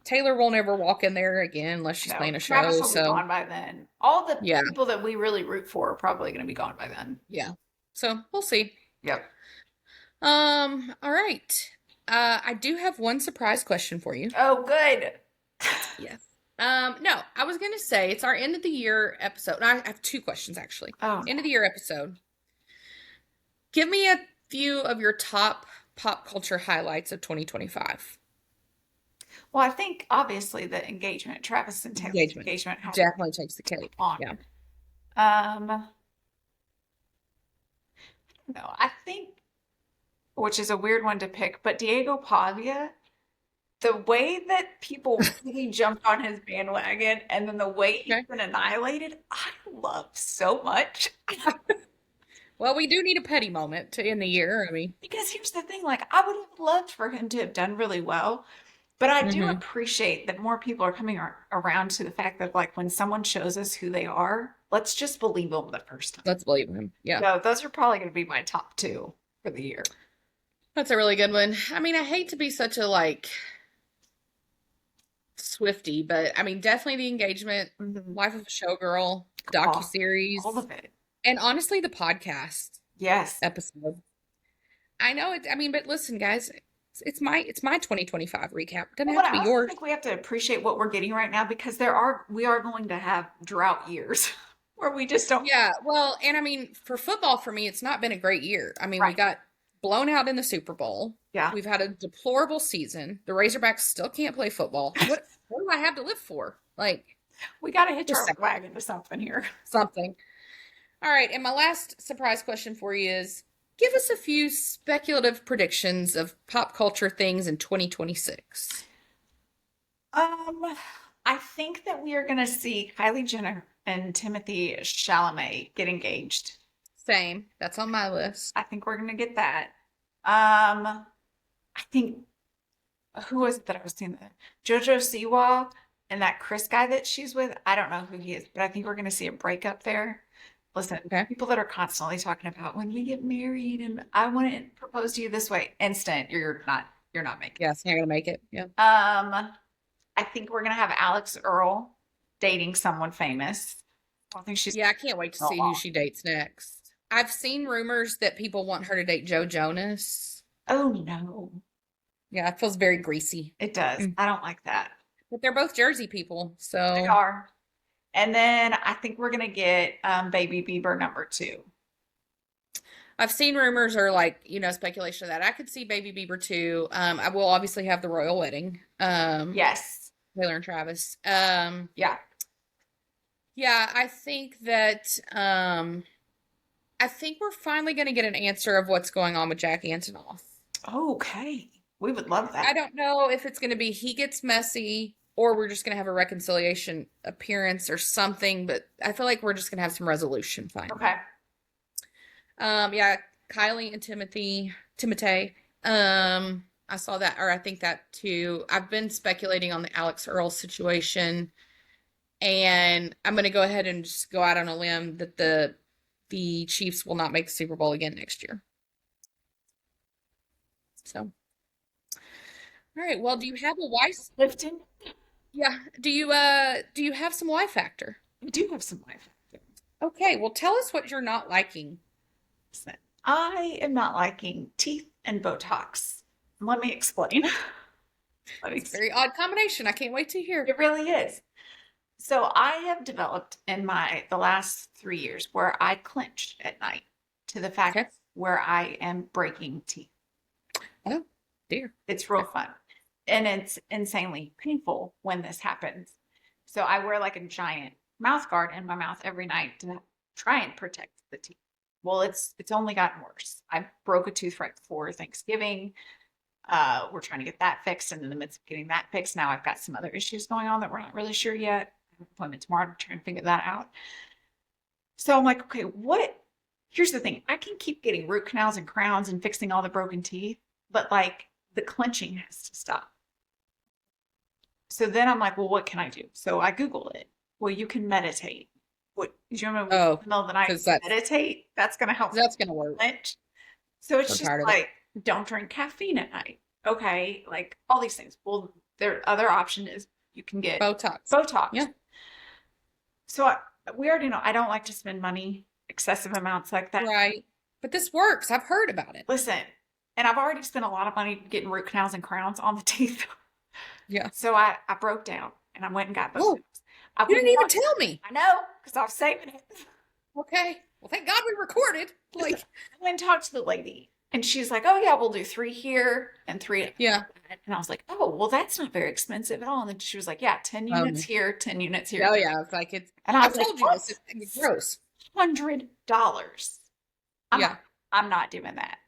Taylor will never walk in there again unless she's No, playing a Travis show. will be So, gone by then. All the yeah, people that we really root for are probably going to be gone by then. yeah. So we'll see. Yep. All right. I do have one surprise question for you. Oh, good. Yes. No, I was gonna say it's our end of the year episode. I have two questions actually. Oh, End of the year episode. Give me a few of your top pop culture highlights of 2025. well, I think obviously the engagement, Travis and Taylor's Engagement. engagement, has Definitely takes the cake. on. Yeah. No, I think, which is a weird one to pick, but Diego Pavia, the way that people really jumped on his bandwagon and then the way he's Okay. been annihilated, I love so much. Well, we do need a petty moment to end the year. I mean, Because here's the thing, like I would have loved for him to have done really well, but I do hmm appreciate that more people are coming around to the fact that like when someone shows us who they are, let's just believe them the first time. let's believe him. Yeah. So those are probably going to be my top two for the year. That's a really good one. I mean, I hate to be such a like Swifty, but I mean, definitely the engagement, Mhm. Life of a Showgirl, All, docuseries, all of it. and honestly, the podcast Yes. episode. I know it. I mean, but listen, guys, it's my 2025 recap. It doesn't But have to I be also yours. think we have to appreciate what we're getting right now because we are going to have drought years where we just don't. Yeah, well, and I mean, for football, for me, it's not been a great year. I mean, we Right. got blown out in the Super Bowl. Yeah. We've had a deplorable season. The Razorbacks still can't play football. What do I have to live for? Like, We got to hitch just our wagon to something here. something. All right, and my last surprise question for you is give us a few speculative predictions of pop culture things in 2026. I think that we are going to see Kylie Jenner and Timothy Chalamet get engaged. Same. That's on my list. I think we're going to get that. I think who was it that I was seeing that JoJo Siwa and that Chris guy that she's with. I don't know who he is, but I think we're going to see a breakup there. Listen, Okay. people that are constantly talking about when we get married and I want to propose to you this way, instant, you're not You're not making Yes, not gonna make it. Yeah. it. I think we're gonna have Alex Earl dating someone famous. I don't think she's Yeah, I can't wait to so see who long. she dates next. I've seen rumors that people want her to date Joe Jonas. Oh no, Yeah, it feels very greasy. it does. Mm. I don't like that. But they're both Jersey people, They so are. And then I think we're gonna get Baby Bieber number 2. I've seen rumors or like, speculation of that. I could see Baby Bieber too. I will obviously have the royal wedding. Yes. Taylor and Travis. Yeah. Yeah, I think we're finally gonna get an answer of what's going on with Jack Antonoff. Okay. We would love I that. don't know if it's gonna be he gets messy or we're just gonna have a reconciliation appearance or something, but I feel like we're just gonna have some resolution finally. Okay. Yeah, Kylie and Timothy. I saw that, or I think that too. I've been speculating on the Alex Earl situation, and I'm going to go ahead and just go out on a limb that the Chiefs will not make the Super Bowl again next year. So, all right. Well, do you have a wife? Lifton, Yeah. Do you have some Y factor? we do have some life. Okay. Well, tell us what you're not liking. I am not liking teeth and Botox. Let me explain. Let me It's a very odd combination. I can't wait to hear. It really is. So I have developed in the last 3 years where I clench at night to the fact Okay. where I am breaking teeth. Oh, dear. It's real fun. And it's insanely painful when this happens. So I wear like a giant mouth guard in my mouth every night to try and protect the teeth. Well, it's only gotten worse. I broke a tooth right before Thanksgiving. We're trying to get that fixed, and in the midst of getting that fixed, now I've got some other issues going on that we're not really sure yet. I have an appointment tomorrow to try and figure that out. So I'm like, okay, here's the thing. I can keep getting root canals and crowns and fixing all the broken teeth, but like the clenching has to stop. So then I'm like, well, what can I do? So I Google it. Well, you can meditate. What do you remember Oh, in the middle of the night 'cause that's meditate? That's gonna help that's gonna work. clench. So it's I'm just tired of it. like, don't drink caffeine at night. Okay, like all these things. Well, their other option is you can get Botox. Botox. Yeah. So we already know I don't like to spend money, excessive amounts like that. Right. But this works. I've heard about it. Listen, and I've already spent a lot of money getting root canals and crowns on the teeth. Yeah. So I broke down and I went and got Botox. Oh, I you wouldn't didn't even want- tell me. I know, because I was saving it. Okay. Well, thank God we recorded. Like, I went and talked to the lady, and she's like, "Oh yeah, we'll do 3 here and 3." yeah. And I was like, "Oh, well, that's not very expensive at all." And then she was like, "Yeah, 10 units here, 10 units here." Oh, yeah. It's like it's. And I I was like, told you "What? this. It's gross. $100. Yeah. I'm not doing that."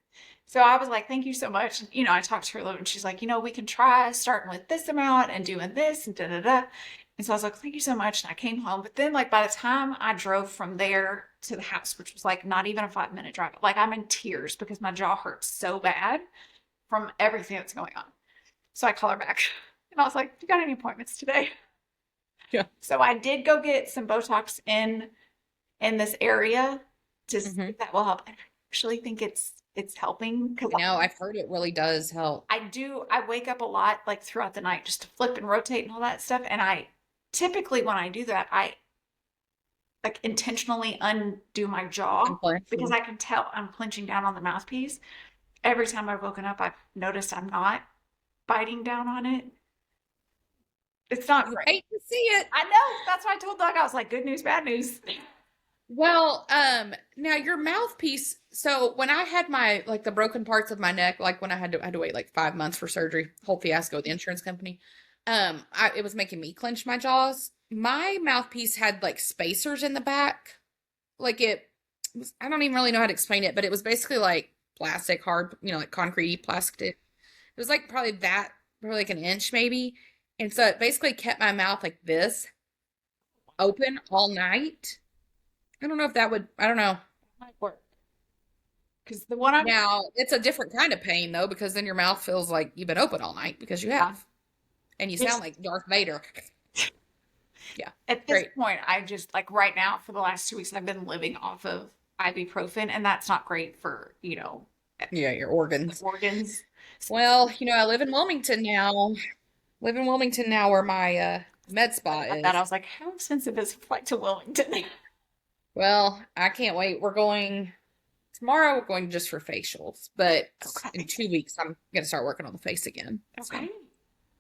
So I was like, "Thank you so much." And, I talked to her a little, and she's like, "We can try starting with this amount and doing this and da da da." And so I was like, "Thank you so much." And I came home. But then, like, by the time I drove from there to the house, which was like not even a 5-minute drive, like I'm in tears because my jaw hurts so bad from everything that's going on. So I call her back and I was like, "You got any appointments today?" Yeah. So I did go get some Botox in this area to see if that will help. And I actually think it's helping because No, I've heard it really does help. I wake up a lot like throughout the night just to flip and rotate and all that stuff. And I typically when I do that, I like intentionally undo my jaw Unclench. because I can tell I'm clenching down on the mouthpiece. Every time I've woken up, I've noticed I'm not biting down on it. It's not You great. hate to see it. I know. That's why I told Doug. I was like, good news, bad news. Well, now your mouthpiece. So when I had my like the broken parts of my neck, like when I had to wait like 5 months for surgery, whole fiasco with the insurance company. It was making me clench my jaws. My mouthpiece had like spacers in the back. Like it was, I don't even really know how to explain it, but it was basically like plastic, hard, like concrete plastic. It was like probably like an inch maybe. And so it basically kept my mouth like this open all night. I don't know if that would, I don't know. Might work. Because the one I'm Now, it's a different kind of pain though, because then your mouth feels like you've been open all night because you have. And you sound like Darth Vader. Yeah. at this point, I just like right now for the last 2 weeks, I've been living off of ibuprofen, and that's not great for Yeah, your organs. organs. Well, I live in Wilmington now. Live in Wilmington now where my med spa About that, I is. was like, how expensive is a flight to Wilmington? Well, I can't wait. We're going tomorrow, we're going just for facials, but in Okay. 2 weeks I'm gonna start working on the face again. So Okay.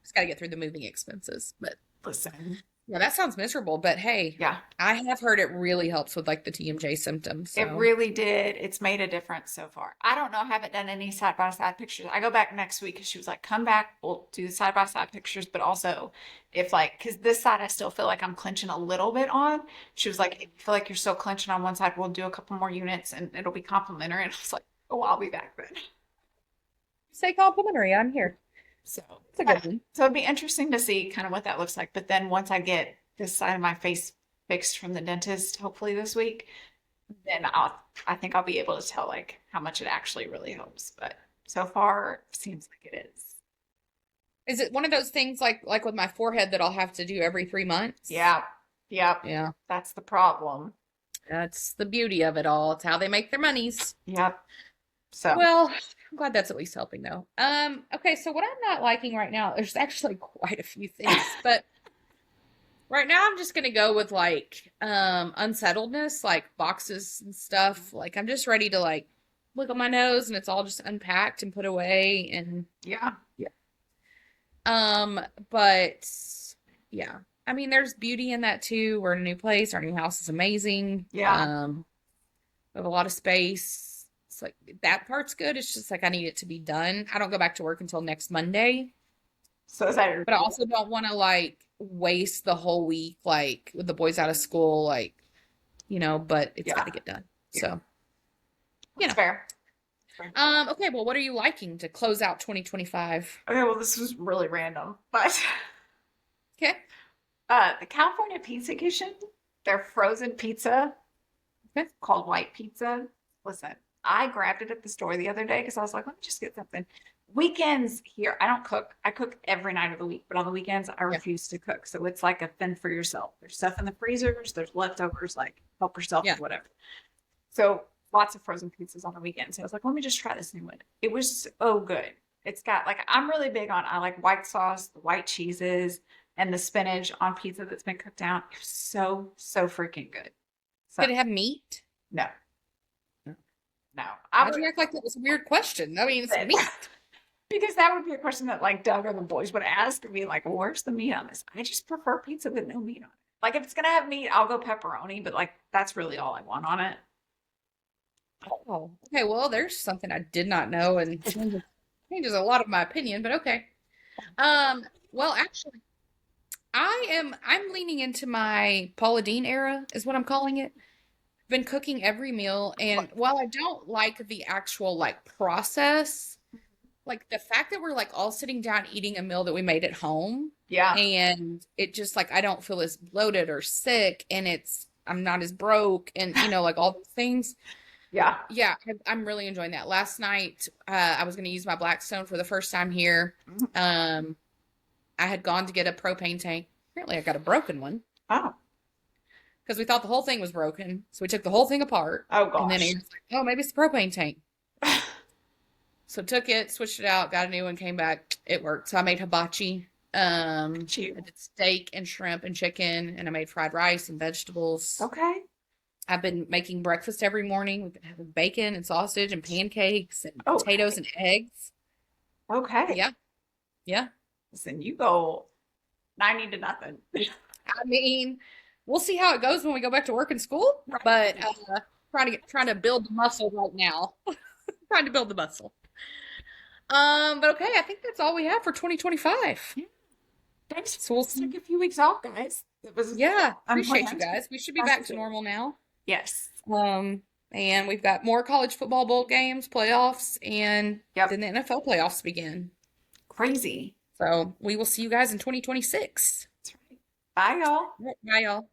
just gotta get through the moving expenses. But Listen. yeah, that sounds miserable. But hey, Yeah. I have heard it really helps with like the TMJ symptoms. It So really did. It's made a difference so far. I don't know. I haven't done any side by side pictures. I go back next week because she was like, come back. We'll do the side by side pictures. But also, if like, because this side I still feel like I'm clenching a little bit on. She was like, if you feel like you're still clenching on one side, we'll do a couple more units and it'll be complimentary. And I was like, oh, I'll be back then. say complimentary. I'm here. So, It's a good one. so it'd be interesting to see kind of what that looks like. But then once I get this side of my face fixed from the dentist, hopefully this week, then I think I'll be able to tell like how much it actually really helps. But so far, it seems like it is. Is it one of those things like with my forehead that I'll have to do every 3 months? Yeah, yep. Yeah. That's the problem. That's the beauty of it all. It's how they make their monies. Yep. So Well, I'm glad that's at least helping though. Okay, so what I'm not liking right now, there's actually quite a few things, but right now I'm just gonna go with like unsettledness, like boxes and stuff. Like I'm just ready to like look at my nose and it's all just unpacked and put away and yeah, yeah. But yeah. I mean there's beauty in that too. We're in a new place, our new house is amazing. yeah. We have a lot of space. It's like that part's good. It's just like I need it to be done. I don't go back to work until next Monday, So is that your but I also don't want to like waste the whole week like with the boys out of school, like but it's got yeah? to get done. Yeah. So, you That's know. fair. Okay, well, what are you liking to close out 2025? Okay, well, this was really random, but Okay. the California Pizza Kitchen, their frozen pizza Okay. called White Pizza. Listen, I grabbed it at the store the other day because I was like, let me just get something. Weekends here, I don't cook. I cook every night of the week, but on the weekends, I Yeah. refuse to cook. So it's like a fend for yourself. There's stuff in the freezers, there's leftovers, like help yourself Yeah. or whatever. So lots of frozen pizzas on the weekends. So I was like, let me just try this new one. It was so good. It's got like, I'm really big on, I like white sauce, the white cheeses, and the spinach on pizza that's been cooked down. It was so, so freaking good. So Did it have meat? no, No. no. I Why'd would, you act like that was a weird question? I mean, it's meat. because that would be a question that like Doug or the boys would ask me, like, well, where's the meat on this? I just prefer pizza with no meat on it. Like if it's gonna have meat, I'll go pepperoni, but like that's really all I want on it. Oh, okay. Well, there's something I did not know and changes a lot of my opinion, but okay. Well, actually, I'm leaning into my Paula Deen era, is what I'm calling it. Been cooking every meal, and while I don't like the actual like process, like the fact that we're like all sitting down eating a meal that we made at home, Yeah, and it just like I don't feel as bloated or sick, and I'm not as broke, and like all those things. yeah. Yeah, I'm really enjoying that. Last night, I was going to use my Blackstone for the first time here. I had gone to get a propane tank. Apparently, I got a broken one Oh, because we thought the whole thing was broken. So we took the whole thing apart. oh And then gosh. Aaron's like, oh, maybe it's the propane tank. So took it, switched it out, got a new one, came back. It worked. So I made hibachi. I Cute. did steak and shrimp and chicken, and I made fried rice and vegetables. Okay. I've been making breakfast every morning. We've been having bacon and sausage and pancakes and Oh, potatoes and eggs. okay. Yeah. Yeah. Listen, you go 90 to nothing. I mean, we'll see how it goes when we go back to work and school, but trying to build the muscle right now. Trying to build the muscle. But okay, I think that's all we have for 2025. Yeah. Thanks. So we'll Took a few weeks off, guys. It was yeah, appreciate you unplanned. guys. We should be back to normal now. Yes. And we've got more college football bowl games, playoffs, and Yep. then the NFL playoffs begin. Crazy. So we will see you guys in 2026. That's right. Bye, y'all. Bye, y'all.